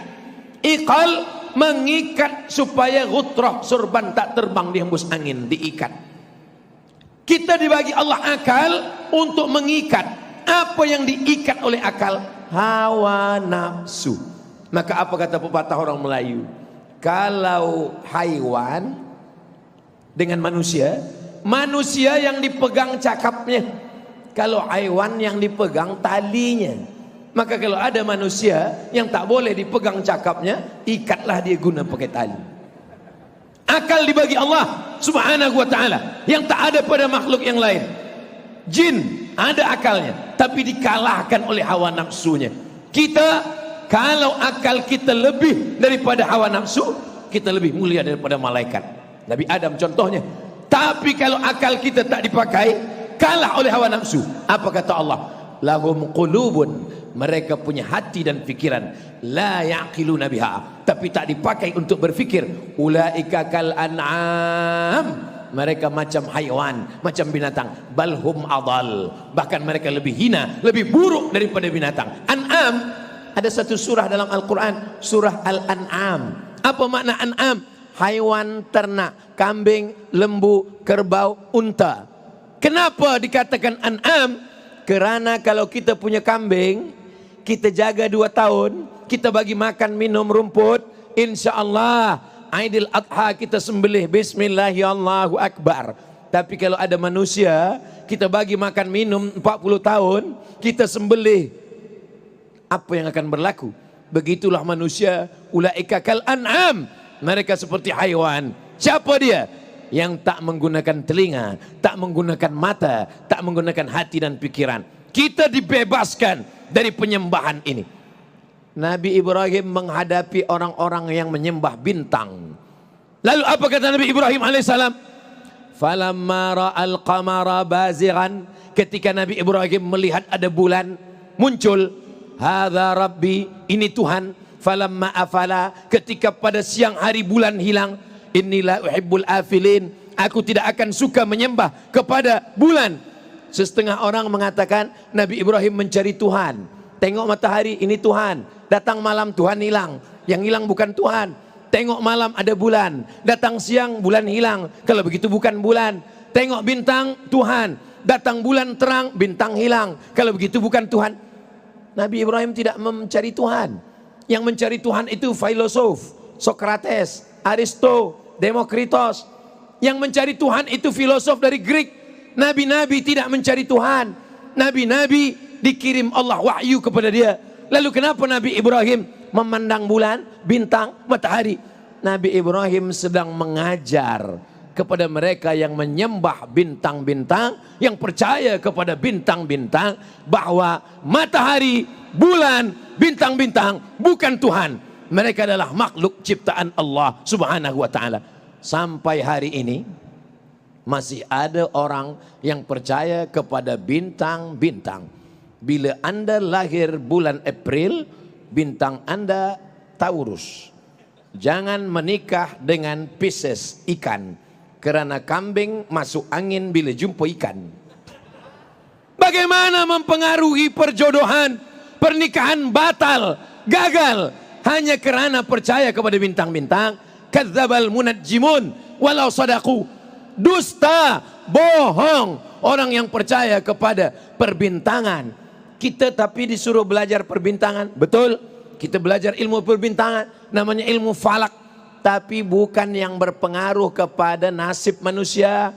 Iqal mengikat supaya ghutrah sorban tak terbang dihembus angin, diikat. Kita dibagi Allah akal untuk mengikat. Apa yang diikat oleh akal? Hawa nafsu. Maka apa kata pepatah orang Melayu? Kalau haiwan dengan manusia, manusia yang dipegang cakapnya, kalau haiwan yang dipegang talinya. Maka kalau ada manusia yang tak boleh dipegang cakapnya, ikatlah dia guna pakai tali. Akal dibagi Allah Subhanahu wa ta'ala yang tak ada pada makhluk yang lain. Jin ada akalnya, tapi dikalahkan oleh hawa nafsunya. Kita, kalau akal kita lebih daripada hawa nafsu, kita lebih mulia daripada malaikat. Nabi Adam contohnya. Tapi kalau akal kita tak dipakai, kalah oleh hawa nafsu. Apa kata Allah? Lahum qulubun, mereka punya hati dan pikiran, la yaqiluna biha, tapi tak dipakai untuk berfikir. Ulaika kal an'am, mereka macam haiwan, macam binatang. Balhum adal, bahkan mereka lebih hina, lebih buruk daripada binatang. An'am, ada satu surah dalam Al-Quran, surah Al-An'am. Apa makna an'am? Haiwan ternak, kambing, lembu, kerbau, unta. Kenapa dikatakan an'am? Kerana kalau kita punya kambing, kita jaga 2 tahun, kita bagi makan minum rumput, insya Allah Aidil Adha kita sembelih, Bismillahirrahmanirrahim, Akbar. Tapi kalau ada manusia, kita bagi makan minum 40 tahun, kita sembelih, apa yang akan berlaku? Begitulah manusia, ulaika kal an'am, mereka seperti haiwan. Siapa dia? yang tak menggunakan telinga, tak menggunakan mata, tak menggunakan hati dan pikiran. Kita dibebaskan dari penyembahan ini. Nabi Ibrahim menghadapi orang-orang yang menyembah bintang. Lalu apa kata Nabi Ibrahim alaihissalam? Falamma ra'al qamara bazighan, ketika Nabi Ibrahim melihat ada bulan muncul, hadza rabbi, ini Tuhan. Falamma afala, ketika pada siang hari bulan hilang, inilah uhibbul afilin, aku tidak akan suka menyembah kepada bulan. Setengah orang mengatakan Nabi Ibrahim mencari Tuhan. Tengok matahari, ini Tuhan. Datang malam Tuhan hilang, yang hilang bukan Tuhan. Tengok malam ada bulan, datang siang bulan hilang, kalau begitu bukan bulan. Tengok bintang, Tuhan. Datang bulan terang, bintang hilang, kalau begitu bukan Tuhan. Nabi Ibrahim tidak mencari Tuhan. Yang mencari Tuhan itu filosof, Socrates, Aristo, Demokritos. Yang mencari Tuhan itu filosof dari Greek. Nabi-nabi tidak mencari Tuhan. Nabi-nabi dikirim Allah wahyu kepada dia. Lalu kenapa Nabi Ibrahim memandang bulan, bintang, matahari? Nabi Ibrahim sedang mengajar kepada mereka yang menyembah bintang-bintang, yang percaya kepada bintang-bintang, bahwa matahari, bulan, bintang-bintang bukan Tuhan. Mereka adalah makhluk ciptaan Allah subhanahu wa ta'ala. Sampai hari ini masih ada orang yang percaya kepada bintang-bintang. Bila Anda lahir bulan April, bintang Anda Taurus. Jangan menikah dengan Pisces, ikan. Kerana kambing masuk angin bila jumpa ikan. Bagaimana mempengaruhi perjodohan? Pernikahan batal, gagal, hanya kerana percaya kepada bintang-bintang. Kadzdzabal munajjimun walau sadaqu. Dusta, bohong orang yang percaya kepada perbintangan. Kita tapi disuruh belajar perbintangan, betul? Kita belajar ilmu perbintangan, namanya ilmu falak, tapi bukan yang berpengaruh kepada nasib manusia.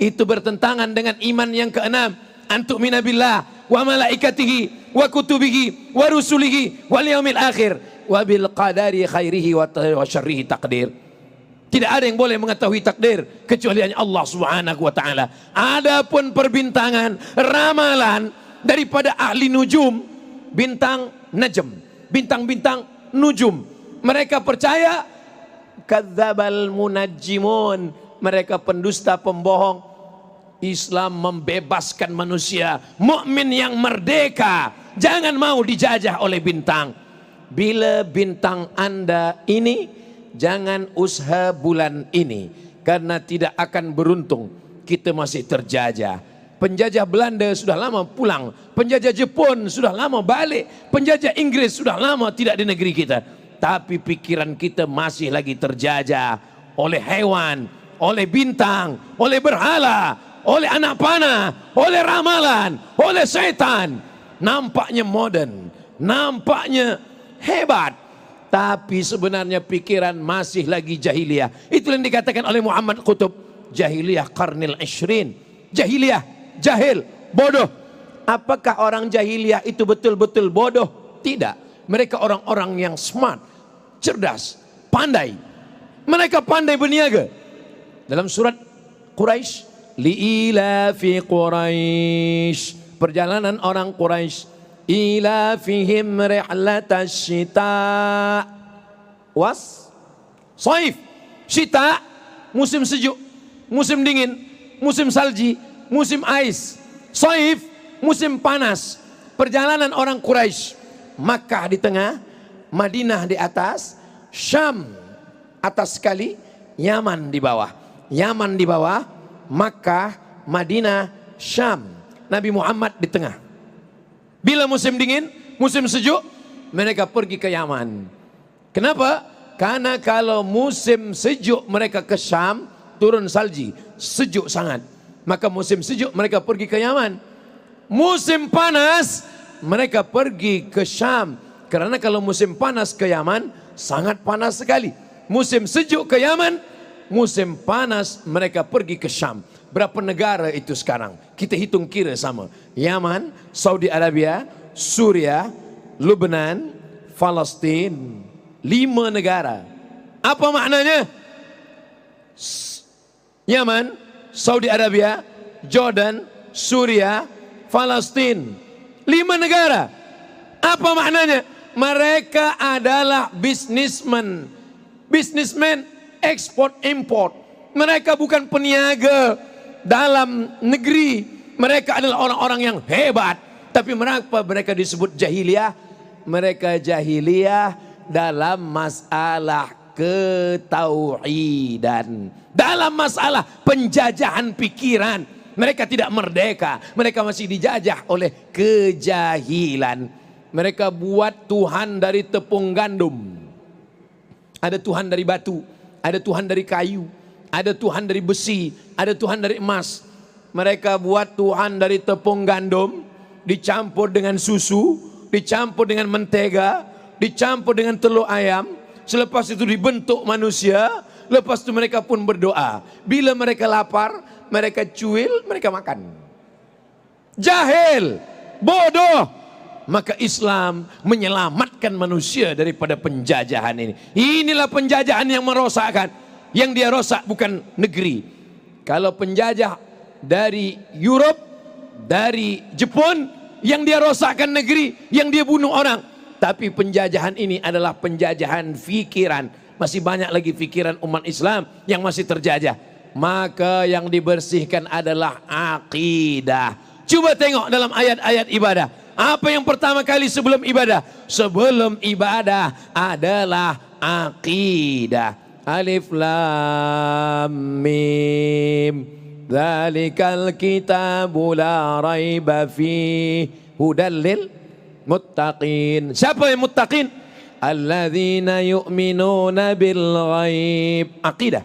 Itu bertentangan dengan iman yang keenam. Antu'mina billah wa malaikatihi wa kutubihi wa rusulihi wal yaumil akhir wa bil qadari khairihi wa syarrihi taqdir. Tidak ada yang boleh mengetahui takdir kecuali hanya Allah subhanahu wa ta'ala. Adapun perbintangan, ramalan daripada ahli nujum, bintang najm, bintang-bintang nujum, mereka percaya. Kadzdzabal munajjimun, mereka pendusta, pembohong. Islam membebaskan manusia, mukmin yang merdeka, jangan mau dijajah oleh bintang. Bila bintang Anda ini, jangan usaha bulan ini, karena tidak akan beruntung. Kita masih terjajah. Penjajah Belanda sudah lama pulang, penjajah Jepun sudah lama balik, penjajah Inggris sudah lama tidak di negeri kita. Tapi pikiran kita masih lagi terjajah oleh hewan, oleh bintang, oleh berhala, oleh anak panah, oleh ramalan, oleh setan. Nampaknya modern, nampaknya hebat, tapi sebenarnya pikiran masih lagi jahiliyah. Itu yang dikatakan oleh Muhammad Qutb, jahiliyah qarnil ishrin. Jahiliyah, jahil, bodoh. Apakah orang jahiliyah itu betul-betul bodoh? Tidak. Mereka orang-orang yang smart, cerdas, pandai. Mereka pandai berniaga. Dalam surat Quraisy, li'ilafi Quraisy, perjalanan orang Quraisy, ilafihim rihlatas syita was saif. Syita musim sejuk, musim dingin, musim salji, musim ais. Saif musim panas. Perjalanan orang Quraisy, Makkah di tengah, Madinah di atas, Syam atas sekali, Yaman di bawah. Yaman di bawah, Makkah, Madinah, Syam. Nabi Muhammad di tengah. Bila musim dingin, musim sejuk, mereka pergi ke Yaman. Kenapa? Karena kalau musim sejuk mereka ke Syam, turun salji, sejuk sangat. Maka musim sejuk mereka pergi ke Yaman. Musim panas mereka pergi ke Syam. Karena kalau musim panas ke Yaman, sangat panas sekali. Musim sejuk ke Yaman, musim panas mereka pergi ke Syam. Berapa negara itu sekarang? Kita hitung kira sama. Yaman, Saudi Arabia, Suria, Lebanon, Palestin. 5 negara. Apa maknanya? Yaman, Saudi Arabia, Jordan, Suriah, Palestina. 5 negara. Apa maknanya? Mereka adalah bisnismen, ekspor import. Mereka bukan peniaga dalam negeri. Mereka adalah orang-orang yang hebat. Tapi mengapa mereka disebut jahiliyah? Mereka jahiliyah dalam masalah ketauhidan, dalam masalah penjajahan pikiran. Mereka tidak merdeka, mereka masih dijajah oleh kejahilan. Mereka buat Tuhan dari tepung gandum, ada Tuhan dari batu, ada Tuhan dari kayu, ada Tuhan dari besi, ada Tuhan dari emas. Mereka buat Tuhan dari tepung gandum, dicampur dengan susu, dicampur dengan mentega, dicampur dengan telur ayam. Selepas itu dibentuk manusia. Lepas itu mereka pun berdoa. Bila mereka lapar, mereka cuil, mereka makan. Jahil, bodoh. Maka Islam menyelamatkan manusia daripada penjajahan ini. Inilah penjajahan yang merosakkan. Yang dia rosak bukan negeri. Kalau penjajah dari Europe, dari Jepun, yang dia rosakkan negeri, yang dia bunuh orang. Tapi penjajahan ini adalah penjajahan fikiran. Masih banyak lagi fikiran umat Islam yang masih terjajah. Maka yang dibersihkan adalah akidah. Coba tengok dalam ayat-ayat ibadah. Apa yang pertama kali sebelum ibadah? Sebelum ibadah adalah akidah. Alif Lam Mim. Dzalikal kitabu la raiba fihi hudal lil muttaqin. Siapa yang muttaqin? Alladzina yu'minuna bil ghaib. Aqidah.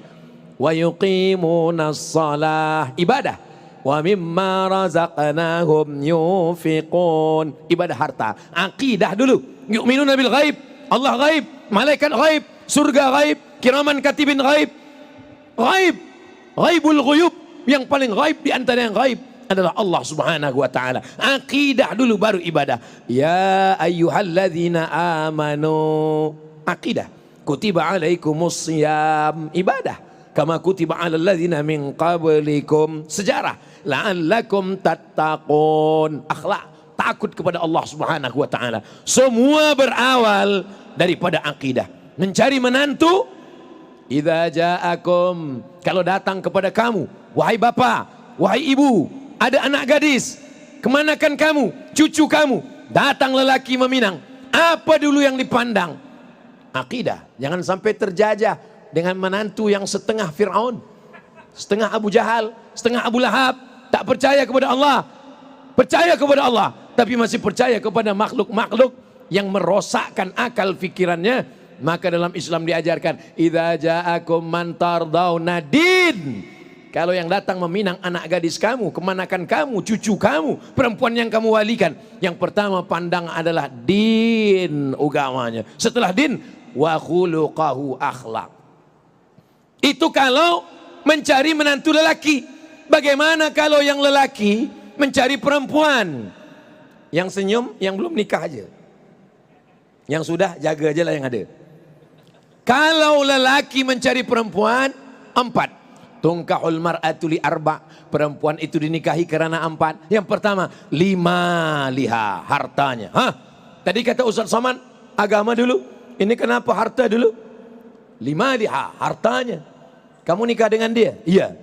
Wa yuqimuna shalah. Ibadah. Wa mimma razaqnahum yunfiqun. Ibadah harta. Aqidah dulu. Yu'minuna bil ghaib. Allah ghaib, malaikat ghaib, surga ghaib, kiraman katibin ghaib. Ghaib. Ghaibul ghuyub. Yang paling ghaib di antara yang ghaib adalah Allah Subhanahu wa taala. Akidah dulu baru ibadah. Ya ayyuhalladzina amanu. Akidah. Kutiba alaikumus shiyam. Ibadah. Kama kutiba alal ladzina min qablikum. Sejarah. La'allakum tattaqun. Akhlak. Takut kepada Allah Subhanahu wa taala. Semua berawal daripada akidah. Mencari menantu. Idza ja'akum. Kalau datang kepada kamu, wahai bapa, wahai ibu, ada anak gadis, kemanakan kamu, cucu kamu, datang lelaki meminang. Apa dulu yang dipandang? Akidah. Jangan sampai terjajah dengan menantu yang setengah Fir'aun, setengah Abu Jahal, setengah Abu Lahab. Tak percaya kepada Allah, percaya kepada Allah, tapi masih percaya kepada makhluk-makhluk yang merosakkan akal fikirannya. Maka dalam Islam diajarkan, idza ja'akum man tardawna din. Kalau yang datang meminang anak gadis kamu, kemanakan kamu, cucu kamu, perempuan yang kamu walikan, yang pertama pandang adalah din agamanya. Setelah din, wa khuluqahu akhlak. Itu kalau mencari menantu lelaki. Bagaimana kalau yang lelaki mencari perempuan? Yang senyum, yang belum nikah aja. Yang sudah, jaga aja lah yang ada. Kalau lelaki mencari perempuan, 4. Tungkahul mar'atu li arba. Perempuan itu dinikahi karena 4. Yang pertama, 5 liha, hartanya. Hah? Tadi kata Ustaz Saman, agama dulu. Ini kenapa harta dulu? 5 liha, hartanya. Kamu nikah dengan dia? Iya.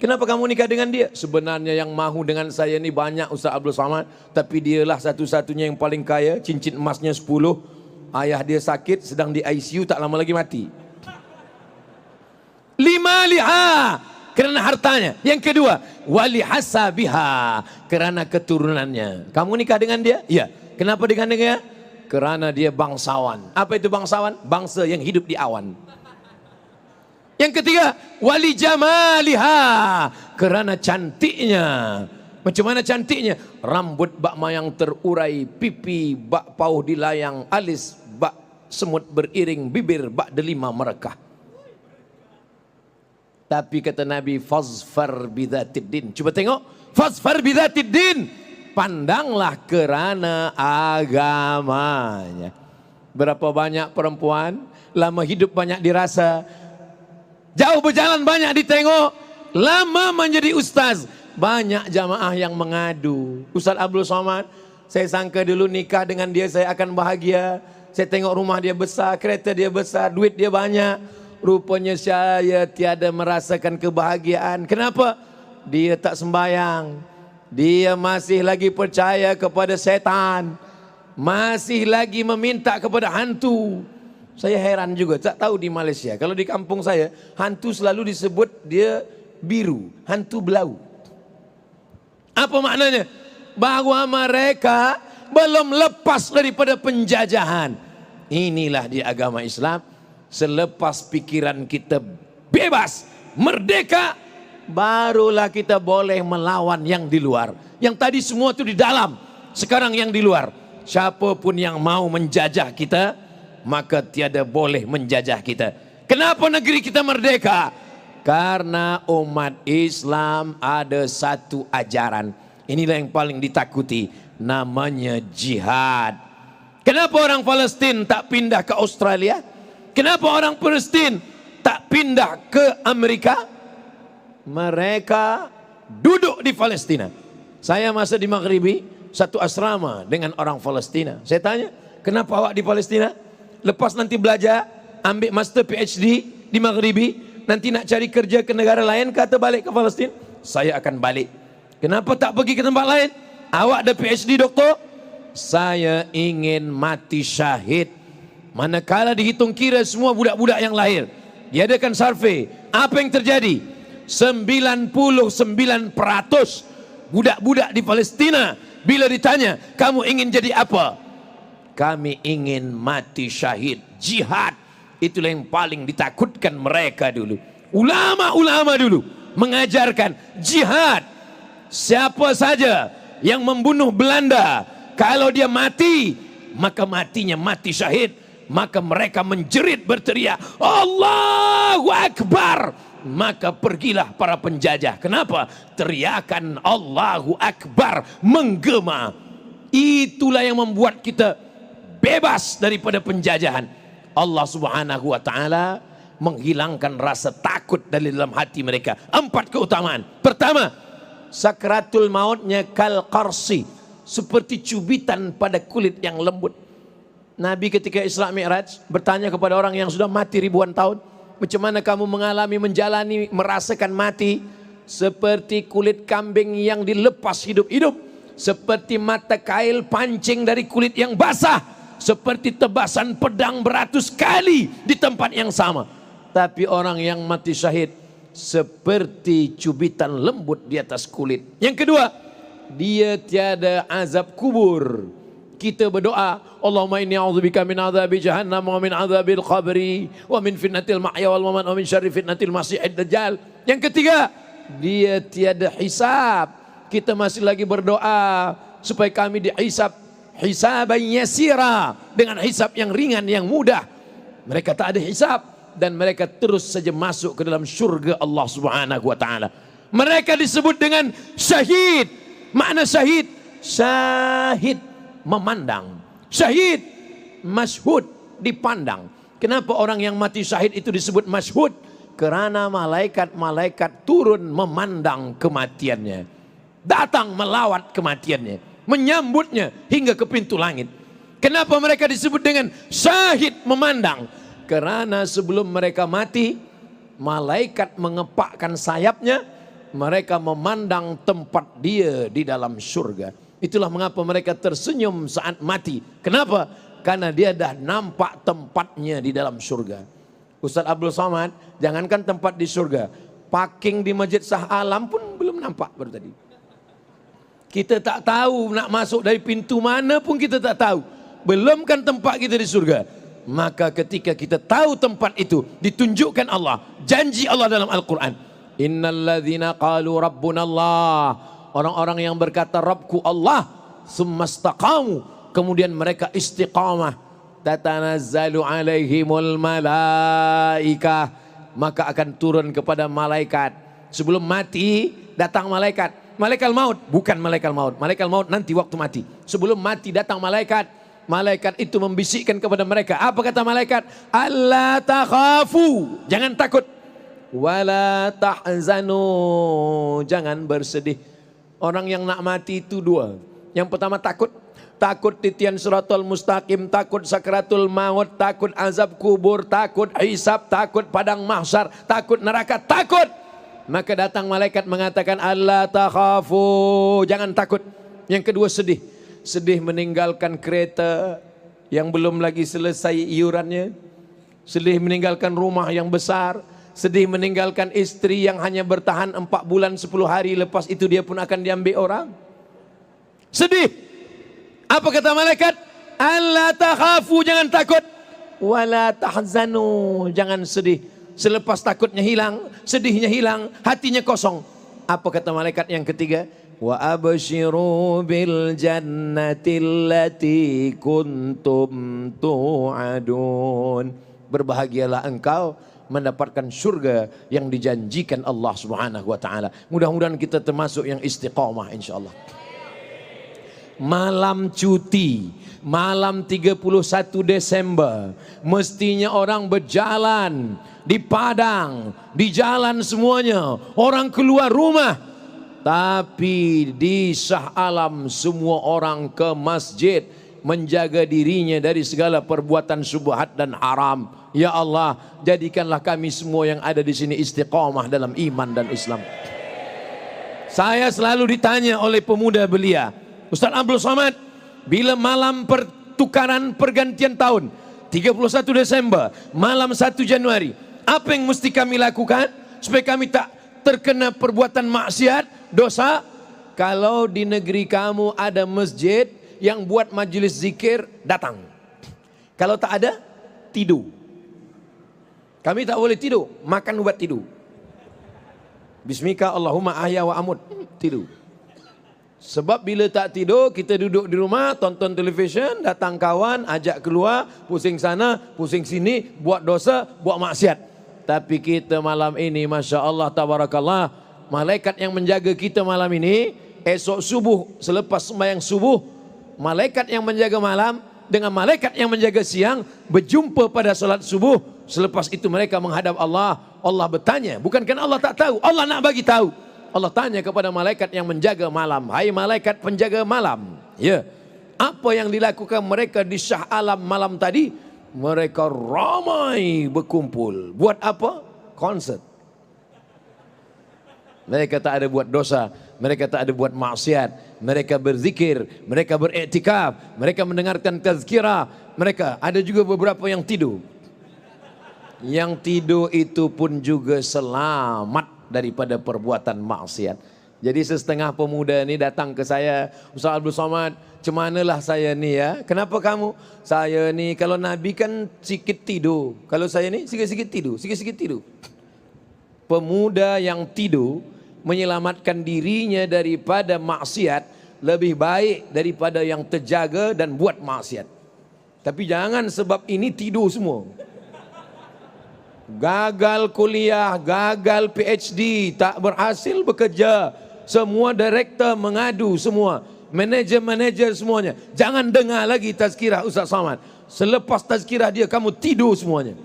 Kenapa kamu nikah dengan dia? Sebenarnya yang mahu dengan saya ini banyak Ustaz Abdul Samad. Tapi dialah satu-satunya yang paling kaya. Cincin emasnya 10. Ayah dia sakit, sedang di ICU, tak lama lagi mati. 5 liha, kerana hartanya. Yang kedua, wali hasabiha, kerana keturunannya. Kamu nikah dengan dia? Iya. Kenapa dengan dia? Kerana dia bangsawan. Apa itu bangsawan? Bangsa yang hidup di awan. Yang ketiga, wali jamaliha, kerana cantiknya. Macam mana cantiknya? Rambut bak mayang terurai, pipi bak pauh dilayang, alis bak semut beriring, bibir bak delima merekah. Tapi kata Nabi, fazfar bidzatid din. Coba tengok, fazfar bidzatid din. Pandanglah kerana agamanya. Berapa banyak perempuan, lama hidup banyak dirasa, jauh berjalan banyak ditengok, lama menjadi ustaz. Banyak jamaah yang mengadu, Ustaz Abdul Somad, saya sangka dulu nikah dengan dia saya akan bahagia. Saya tengok rumah dia besar, kereta dia besar, duit dia banyak. Rupanya saya tiada merasakan kebahagiaan. Kenapa? Dia tak sembayang. Dia masih lagi percaya kepada setan. Masih lagi meminta kepada hantu. Saya heran juga, tak tahu di Malaysia. Kalau di kampung saya, hantu selalu disebut dia biru, hantu belau. Apa maknanya? Bahwa mereka belum lepas daripada penjajahan. Inilah di agama Islam. Selepas pikiran kita bebas, merdeka, barulah kita boleh melawan yang di luar. Yang tadi semua itu di dalam, sekarang yang di luar. Siapapun yang mau menjajah kita, maka tiada boleh menjajah kita. Kenapa negeri kita merdeka? Karena umat Islam ada satu ajaran. Inilah yang paling ditakuti, namanya jihad. Kenapa orang Palestin tak pindah ke Australia? Kenapa orang Palestin tak pindah ke Amerika? Mereka duduk di Palestina. Saya masa di Maghribi, satu asrama dengan orang Palestina. Saya tanya, kenapa awak di Palestina? Lepas nanti belajar, ambil master PhD di Maghribi, nanti nak cari kerja ke negara lain, kata balik ke Palestin. Saya akan balik. Kenapa tak pergi ke tempat lain? Awak ada PhD doktor? Saya ingin mati syahid. Manakala dihitung kira semua budak-budak yang lahir, diadakan survei, apa yang terjadi? 99% budak-budak di Palestina bila ditanya, kamu ingin jadi apa? Kami ingin mati syahid, jihad. Itulah yang paling ditakutkan mereka dulu. Ulama-ulama dulu mengajarkan jihad. Siapa saja yang membunuh Belanda, kalau dia mati, maka matinya mati syahid. Maka mereka menjerit berteriak, Allahu Akbar. Maka pergilah para penjajah. Kenapa? Teriakan Allahu Akbar menggema. Itulah yang membuat kita bebas daripada penjajahan. Allah Subhanahu wa taala menghilangkan rasa takut dari dalam hati mereka. 4 keutamaan. Pertama, sakratul mautnya kal qarsi, seperti cubitan pada kulit yang lembut. Nabi ketika Isra Mi'raj bertanya kepada orang yang sudah mati ribuan tahun, macam mana kamu mengalami, menjalani, merasakan mati? Seperti kulit kambing yang dilepas hidup-hidup, seperti mata kail pancing dari kulit yang basah, seperti tebasan pedang beratus kali di tempat yang sama. Tapi orang yang mati syahid seperti cubitan lembut di atas kulit. Yang kedua, dia tiada azab kubur. Kita berdoa, Allahumma inni a'udzubika min adzabi jahannam wa min adzabil qabri wa min fitnatil mahya wal mamat wa min syarri fitnatil masiihid dajjal. Yang ketiga, dia tiada hisab. Kita masih lagi berdoa supaya kami dihisab hisaban yasira, dengan hisab yang ringan, yang mudah. Mereka tak ada hisab dan mereka terus saja masuk ke dalam syurga Allah Subhanahu wa taala. Mereka disebut dengan syahid. Makna syahid, syahid memandang, syahid masyhud, dipandang. Kenapa orang yang mati syahid itu disebut masyhud? Kerana malaikat-malaikat turun memandang kematiannya, datang melawat kematiannya, menyambutnya hingga ke pintu langit. Kenapa mereka disebut dengan syahid memandang? Kerana sebelum mereka mati, malaikat mengepakkan sayapnya, mereka memandang tempat dia di dalam surga. Itulah mengapa mereka tersenyum saat mati. Kenapa? Karena dia dah nampak tempatnya di dalam surga. Ustaz Abdul Somad, jangankan tempat di surga, parking di Masjid Shah Alam pun belum nampak baru tadi. Kita tak tahu nak masuk dari pintu mana pun kita tak tahu. Belumkan tempat kita di surga. Maka ketika kita tahu tempat itu, ditunjukkan Allah, janji Allah dalam Al-Quran. Innalladzina qalu rabbuna Allah. Orang-orang yang berkata Rabbku Allah, summa istaqamu, kemudian mereka istiqamah, tatanazzalu alaihimul malaikah, maka akan turun kepada malaikat. Sebelum mati datang malaikat, malaikat maut, bukan malaikat maut. Malaikat maut nanti waktu mati. Sebelum mati datang malaikat. Malaikat itu membisikkan kepada mereka. Apa kata malaikat? Alla takhafu, jangan takut. wala tahzanu, jangan bersedih. Orang yang nak mati itu dua. Yang pertama takut. Takut titian siratal mustaqim, takut sakratul maut, takut azab kubur, takut hisab, takut padang mahsyar, takut neraka, takut. Maka datang malaikat mengatakan, Allah takhafu, jangan takut. Yang kedua sedih. Sedih meninggalkan kereta yang belum lagi selesai iurannya. Sedih meninggalkan rumah yang besar. Sedih meninggalkan istri yang hanya bertahan 4 bulan 10 hari, lepas itu dia pun akan diambil orang. Sedih. Apa kata malaikat? Allah takhafu, jangan takut. Wala tahzanu, jangan sedih. Selepas takutnya hilang, sedihnya hilang, hatinya kosong. Apa kata malaikat yang ketiga? Wa abshiru bil jannati allati kuntum tu'adun. Berbahagialah engkau mendapatkan surga yang dijanjikan Allah Subhanahu wa taala. Mudah-mudahan kita termasuk yang istiqamah insyaallah. Malam cuti, malam 31 Desember, mestinya orang berjalan di padang, di jalan semuanya, orang keluar rumah. Tapi di Shah Alam semua orang ke masjid menjaga dirinya dari segala perbuatan syubhat dan haram. Ya Allah, jadikanlah kami semua yang ada di sini istiqamah dalam iman dan Islam. Saya selalu ditanya oleh pemuda belia, Ustaz Abdul Somad, bila malam pertukaran pergantian tahun 31 Desember, malam 1 Januari, apa yang mesti kami lakukan supaya kami tak terkena perbuatan maksiat, dosa? Kalau di negeri kamu ada masjid yang buat majelis zikir, datang. Kalau tak ada, tidur. Kami tak boleh tidur, makan ubat tidur. Bismika Allahumma ahya wa amut, tidur. Sebab bila tak tidur, kita duduk di rumah, tonton televisyen, datang kawan, ajak keluar, pusing sana, pusing sini, buat dosa, buat maksiat. Tapi kita malam ini, Masya Allah, tabarakallah, malaikat yang menjaga kita malam ini, esok subuh, selepas sembahyang subuh, malaikat yang menjaga malam, dengan malaikat yang menjaga siang, berjumpa pada salat subuh. Selepas itu mereka menghadap Allah. Allah bertanya, bukan kerana Allah tak tahu, Allah nak bagi tahu. Allah tanya kepada malaikat yang menjaga malam, hai malaikat penjaga malam, ya, apa yang dilakukan mereka di Shah Alam malam tadi? Mereka ramai berkumpul. Buat apa? Konsert. Mereka tak ada buat dosa, mereka tak ada buat maksiat, mereka berzikir, mereka beriktikaf, mereka mendengarkan tazkirah, mereka ada juga beberapa yang tidur. Yang tidur itu pun juga selamat daripada perbuatan maksiat. Jadi setengah pemuda ni datang ke saya, Ustaz Abdul Somad, macam manalah saya ni ya? Kenapa kamu? Saya ni kalau Nabi kan sikit tidur, kalau saya ni sikit-sikit tidur, sikit-sikit tidur. Pemuda yang tidur menyelamatkan dirinya daripada maksiat lebih baik daripada yang terjaga dan buat maksiat. Tapi jangan sebab ini tidur semua. Gagal kuliah, gagal PhD, tak berhasil bekerja. Semua direktor mengadu semua, manager-manager semuanya. Jangan dengar lagi tazkirah Ustaz Somad. Selepas tazkirah dia, kamu tidur semuanya.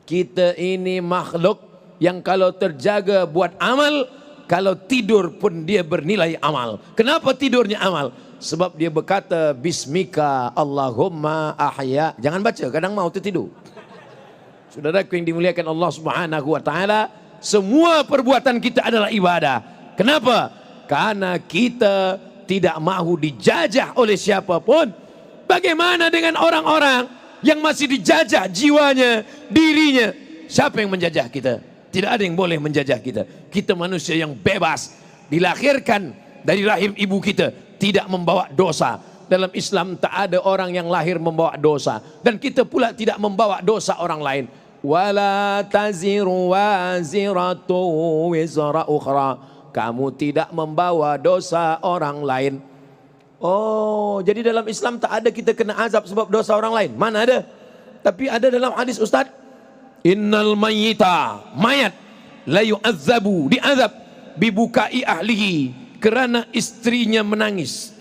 Kita ini makhluk yang kalau terjaga buat amal, kalau tidur pun dia bernilai amal. Kenapa tidurnya amal? Sebab dia berkata, Bismika Allahumma ahya. Jangan baca, kadang mau tertidur. Saudaraku yang dimuliakan Allah Subhanahu wa taala, semua perbuatan kita adalah ibadah. Kenapa? Karena kita tidak mahu dijajah oleh siapapun. Bagaimana dengan orang-orang yang masih dijajah jiwanya, dirinya? Siapa yang menjajah kita? Tidak ada yang boleh menjajah kita. Kita manusia yang bebas, dilahirkan dari rahim ibu kita, tidak membawa dosa. Dalam Islam tak ada orang yang lahir membawa dosa, dan kita pula tidak membawa dosa orang lain. Wala taziru waziratu wizra ukhra. Kamu tidak membawa dosa orang lain. Oh, jadi dalam Islam tak ada kita kena azab sebab dosa orang lain. Mana ada? Tapi ada dalam hadis Ustaz, innal mayyita, mayat, la yu'azzabu, diazab bibukai ahlihi, kerana istrinya menangis.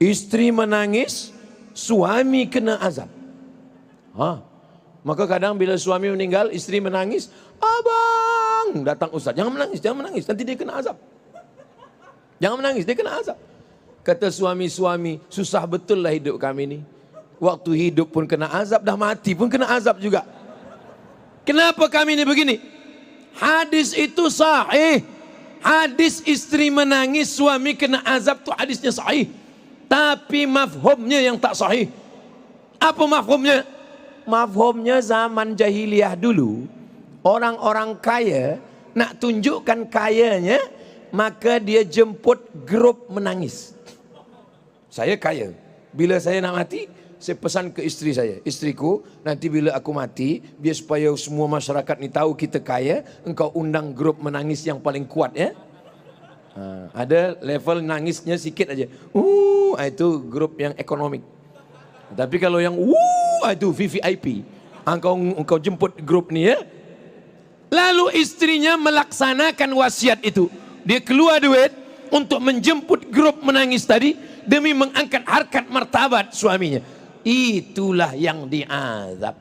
Istri menangis, suami kena azab. Maka kadang bila suami meninggal, istri menangis, abang, datang ustaz, jangan menangis, nanti dia kena azab. Jangan menangis, dia kena azab. Kata suami-suami, susah betul lah hidup kami ni. Waktu hidup pun kena azab, dah mati pun kena azab juga. Kenapa kami ni begini? Hadis itu sahih. Hadis istri menangis, suami kena azab tu hadisnya sahih. Tapi mafhumnya yang tak sahih. Apa mafhumnya? Mafhumnya zaman jahiliyah dulu, orang-orang kaya nak tunjukkan kayanya, maka dia jemput grup menangis. Saya kaya, bila saya nak mati, saya pesan ke isteri saya, istriku, nanti bila aku mati, biar supaya semua masyarakat ni tahu kita kaya, engkau undang grup menangis yang paling kuat ya. Ada level nangisnya sikit aja. Itu grup yang ekonomik. Tapi kalau yang itu VVIP, engkau jemput grup ni ya. Lalu istrinya melaksanakan wasiat itu. Dia keluar duit untuk menjemput grup menangis tadi demi mengangkat harkat martabat suaminya. Itulah yang diazab.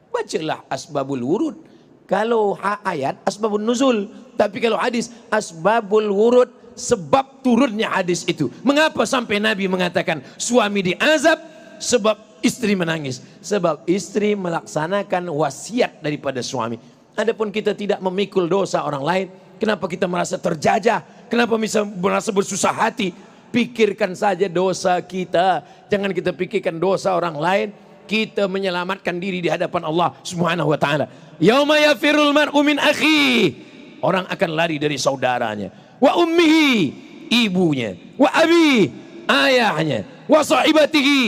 Bacalah asbabul wurud. Kalau ayat asbabun nuzul, tapi kalau hadis asbabul wurud, sebab turunnya hadis itu. Mengapa sampai Nabi mengatakan suami diazab? Sebab istri menangis. Sebab istri melaksanakan wasiat daripada suami. Adapun kita tidak memikul dosa orang lain, kenapa kita merasa terjajah? Kenapa bisa merasa bersusah hati? Pikirkan saja dosa kita. Jangan kita pikirkan dosa orang lain. Kita menyelamatkan diri di hadapan Allah Subhanahu wa taala. Yauma yafirul mar'u min akhi. Orang akan lari dari saudaranya. Wa ummihi, ibunya. Wa abi, ayahnya. Wa sahibatihi,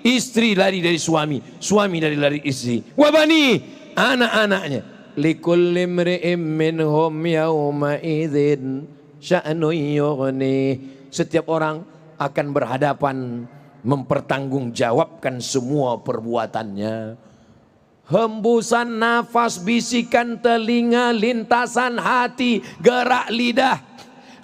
istri lari dari suami. Suami lari istri. Wa bani, anak-anaknya. Likulli imri'in minhum yawma idzin sya'nun yughni. Setiap orang akan berhadapan mempertanggungjawabkan semua perbuatannya. Hembusan nafas, bisikan telinga, lintasan hati, gerak lidah.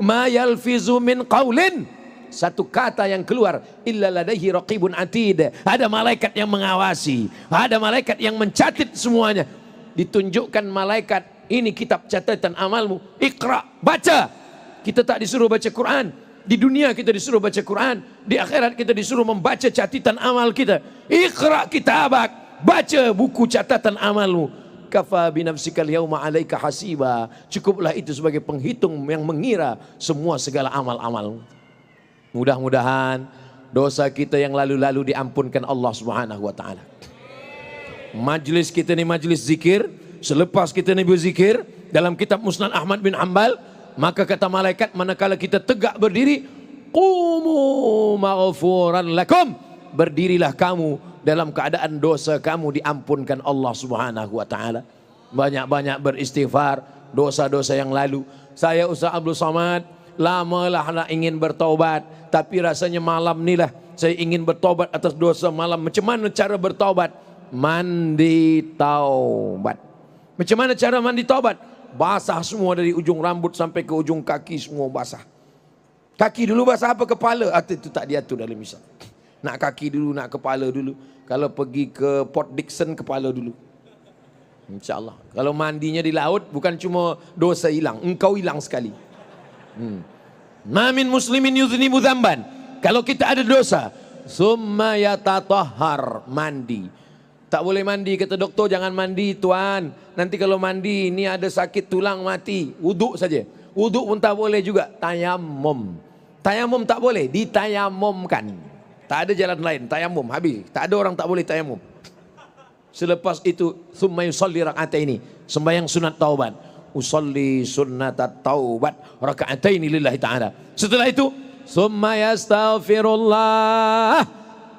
Ma yalfizu min qaulin, satu kata yang keluar illa ladaihi raqibun atid. Ada malaikat yang mengawasi, ada malaikat yang mencatat semuanya. Ditunjukkan malaikat, ini kitab catatan amalmu, Iqra, baca. Kita tak disuruh baca Quran. Di dunia kita disuruh baca Quran, di akhirat kita disuruh membaca catatan amal kita. Iqra kitabak, baca buku catatan amalmu. Kafa binafsikal yauma alaika hasiba. Cukuplah itu sebagai penghitung yang mengira semua segala amal-amal. Mudah-mudahan dosa kita yang lalu-lalu diampunkan Allah Subhanahu wa taala. Majlis kita ni majlis zikir. Selepas kita ni berzikir dalam kitab Musnad Ahmad bin Hanbal, maka kata malaikat manakala kita tegak berdiri, qumu maghfuran lakum, berdirilah kamu dalam keadaan dosa kamu diampunkan Allah Subhanahu wa taala. Banyak-banyak beristighfar dosa-dosa yang lalu. Saya Ustaz Abdul Somad lamalah nak ingin bertaubat, tapi rasanya malam ni lah saya ingin bertaubat atas dosa malam. Macam mana cara bertaubat? Mandi taubat. Macam mana cara mandi taubat? Basah semua dari ujung rambut sampai ke ujung kaki, semua basah. Kaki dulu basah apa kepala? Itu tak diatur dalam Islam. Nak kaki dulu, nak kepala dulu. Kalau pergi ke Port Dickson, kepala dulu. InsyaAllah. Kalau mandinya di laut, bukan cuma dosa hilang, engkau hilang sekali. Ma min muslimin yuznibu dzamban. Kalau kita ada dosa, summa yatatahhar, mandi. Tak boleh mandi, kata doktor, jangan mandi tuan. Nanti kalau mandi ini ada sakit tulang mati. Wuduk saja. Wuduk pun tak boleh juga. Tayamum. Tayamum tak boleh, ditayamumkan. Tak ada jalan lain, tayamum habis. Tak ada orang tak boleh tayamum. Selepas itu thumma yusalli rak'ataini, sembahyang sunat taubat. Usalli sunnatat taubat rak'ataini lillahi ta'ala. Setelah itu thumma yastaghfirullah,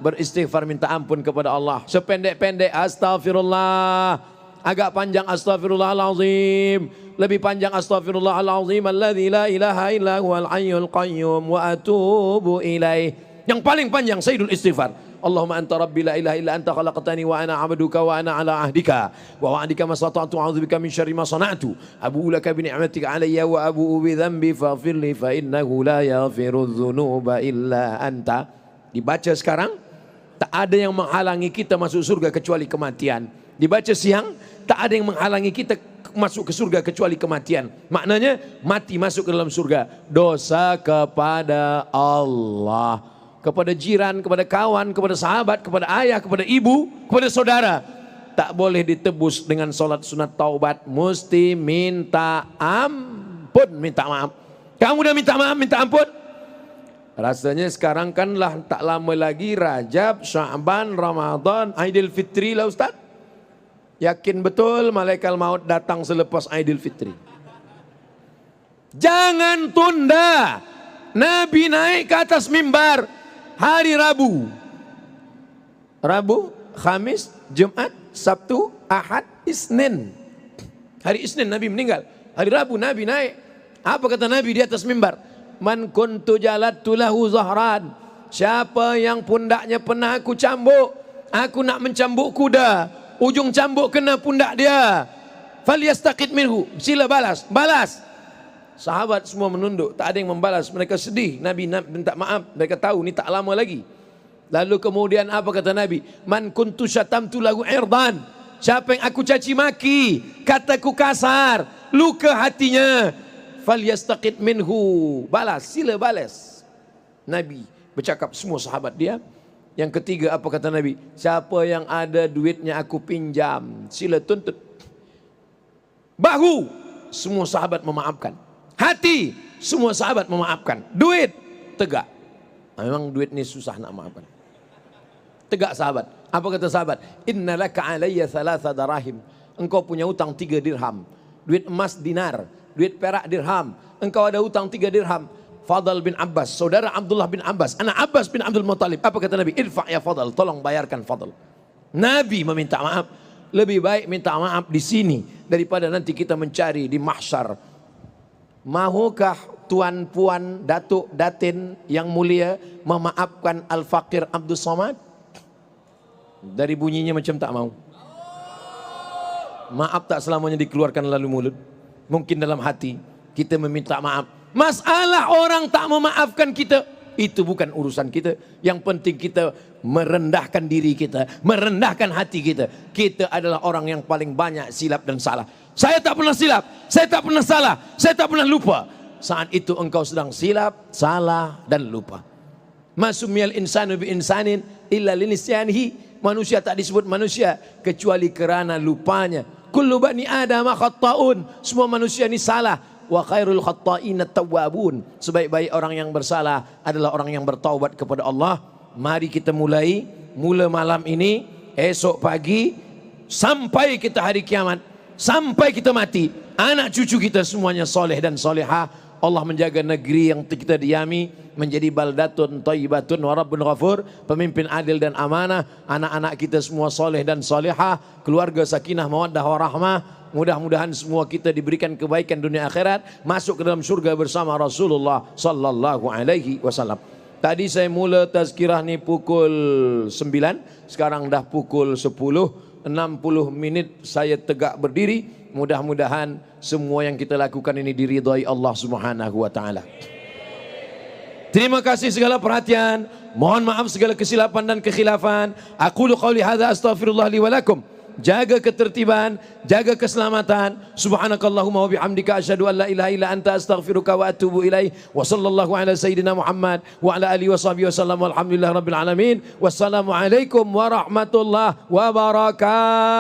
beristighfar minta ampun kepada Allah. Sependek-pendek astaghfirullah, agak panjang astaghfirullahalazim, lebih panjang astaghfirullahalazim alladzi la ilaha illa huwal hayyul qayyum wa atubu ilaih. Yang paling panjang sayyidul istighfar. Allahumma anta rabbi la ilaha illa anta khalaqtani wa ana 'abduka wa ana 'ala ahdika wa wa'dika ma stata'tu a'udzubika min syarri ma sana'tu abu'u laka bi ni'matika 'alayya wa abu'u bi dhanbi faghfir li fa innahu la yaghfiru dzunuba illa anta. Dibaca sekarang, tak ada yang menghalangi kita masuk surga kecuali kematian. Dibaca siang, tak ada yang menghalangi kita masuk ke surga kecuali kematian. Maknanya mati masuk ke dalam surga. Dosa kepada Allah, kepada jiran, kepada kawan, kepada sahabat, kepada ayah, kepada ibu, kepada saudara, tak boleh ditebus dengan solat sunat taubat. Mesti minta ampun, minta maaf. Kamu udah minta maaf, minta ampun? Rasanya sekarang kan lah tak lama lagi Rajab, Sya'ban, Ramadan, Aidil Fitri lah Ustaz. Yakin betul malaikat maut datang selepas Aidil Fitri. Jangan tunda. Nabi naik ke atas mimbar hari Rabu. Rabu, Khamis, Jumat, Sabtu, Ahad, Isnin. Hari Isnin Nabi meninggal. Hari Rabu Nabi naik. Apa kata Nabi di atas mimbar? Man kuntu jalattu lahu zahran. Siapa yang pundaknya pernah aku cambuk, aku nak mencambuk kuda, ujung cambuk kena pundak dia, falyastaqit minhu, sila balas. Balas. Sahabat semua menunduk, tak ada yang membalas. Mereka sedih. Nabi minta maaf, mereka tahu ni tak lama lagi. Lalu kemudian apa kata Nabi? Man kuntu syatamtu lahu irdan. Siapa yang aku caci maki, kataku kasar, luka hatinya, falyastaqit minhu, balas, sila balas. Nabi bercakap, semua sahabat dia. Yang ketiga apa kata Nabi? Siapa yang ada duitnya aku pinjam, sila tuntut. Bahu, semua sahabat memaafkan. Hati, semua sahabat memaafkan. Duit, tegak. Memang duit ni susah nak maafkan. Tegak sahabat. Apa kata sahabat? Inna laka alayya thalatha darahim. Engkau punya hutang 3 dirham. Duit emas dinar, duit perak dirham. Engkau ada hutang 3 dirham. Fadl bin Abbas, saudara Abdullah bin Abbas, anak Abbas bin Abdul Muttalib. Apa kata Nabi? Irfa' ya Fadl, tolong bayarkan Fadl. Nabi meminta maaf. Lebih baik minta maaf di sini daripada nanti kita mencari di mahsyar. Mahukah tuan puan datuk datin yang mulia memaafkan Al-Faqir Abdul Somad? Dari bunyinya macam tak mau. Maaf tak selamanya dikeluarkan lalu mulut. Mungkin dalam hati kita meminta maaf. Masalah orang tak memaafkan kita, itu bukan urusan kita. Yang penting kita merendahkan diri kita, merendahkan hati kita. Kita adalah orang yang paling banyak silap dan salah. Saya tak pernah silap, saya tak pernah salah, saya tak pernah lupa. Saat itu engkau sedang silap, salah dan lupa. Masumiyal insanu bi insanin illa linisyanihi. Manusia tak disebut manusia kecuali kerana lupanya. Kullu bani Adam khatta'un. Semua manusia ini salah. Wa khairul khatta'in at-tawwabun. Sebaik-baik orang yang bersalah adalah orang yang bertaubat kepada Allah. Mari kita mula malam ini, esok pagi, sampai kita hari kiamat, sampai kita mati, anak cucu kita semuanya soleh dan solehah. Allah menjaga negeri yang kita diami menjadi baldatun thayyibatun wa rabbun ghafur, pemimpin adil dan amanah. Anak-anak kita semua soleh dan solehah, keluarga sakinah mawaddah warahmah. Mudah-mudahan semua kita diberikan kebaikan dunia akhirat, masuk ke dalam surga bersama Rasulullah sallallahu alaihi wasallam. Tadi saya mula tazkirah ni pukul 9, sekarang dah pukul 10, 60 minit saya tegak berdiri. Mudah-mudahan semua yang kita lakukan ini diridhai Allah Subhanahu wa taala. Terima kasih segala perhatian. Mohon maaf segala kesilapan dan kekhilafan. Aqulu qauli hadza astaghfirullah li wa lakum. Jaga ketertiban, jaga keselamatan. Subhanakallahumma wa bihamdika asyhadu an la ilaha illa anta astaghfiruka wa atubu ilaih. Wa sallallahu ala sayyidina Muhammad wa ala alihi washabihi wasallam. Walhamdulillahirabbil alamin. Wassalamu alaikum warahmatullahi wabarakatuh.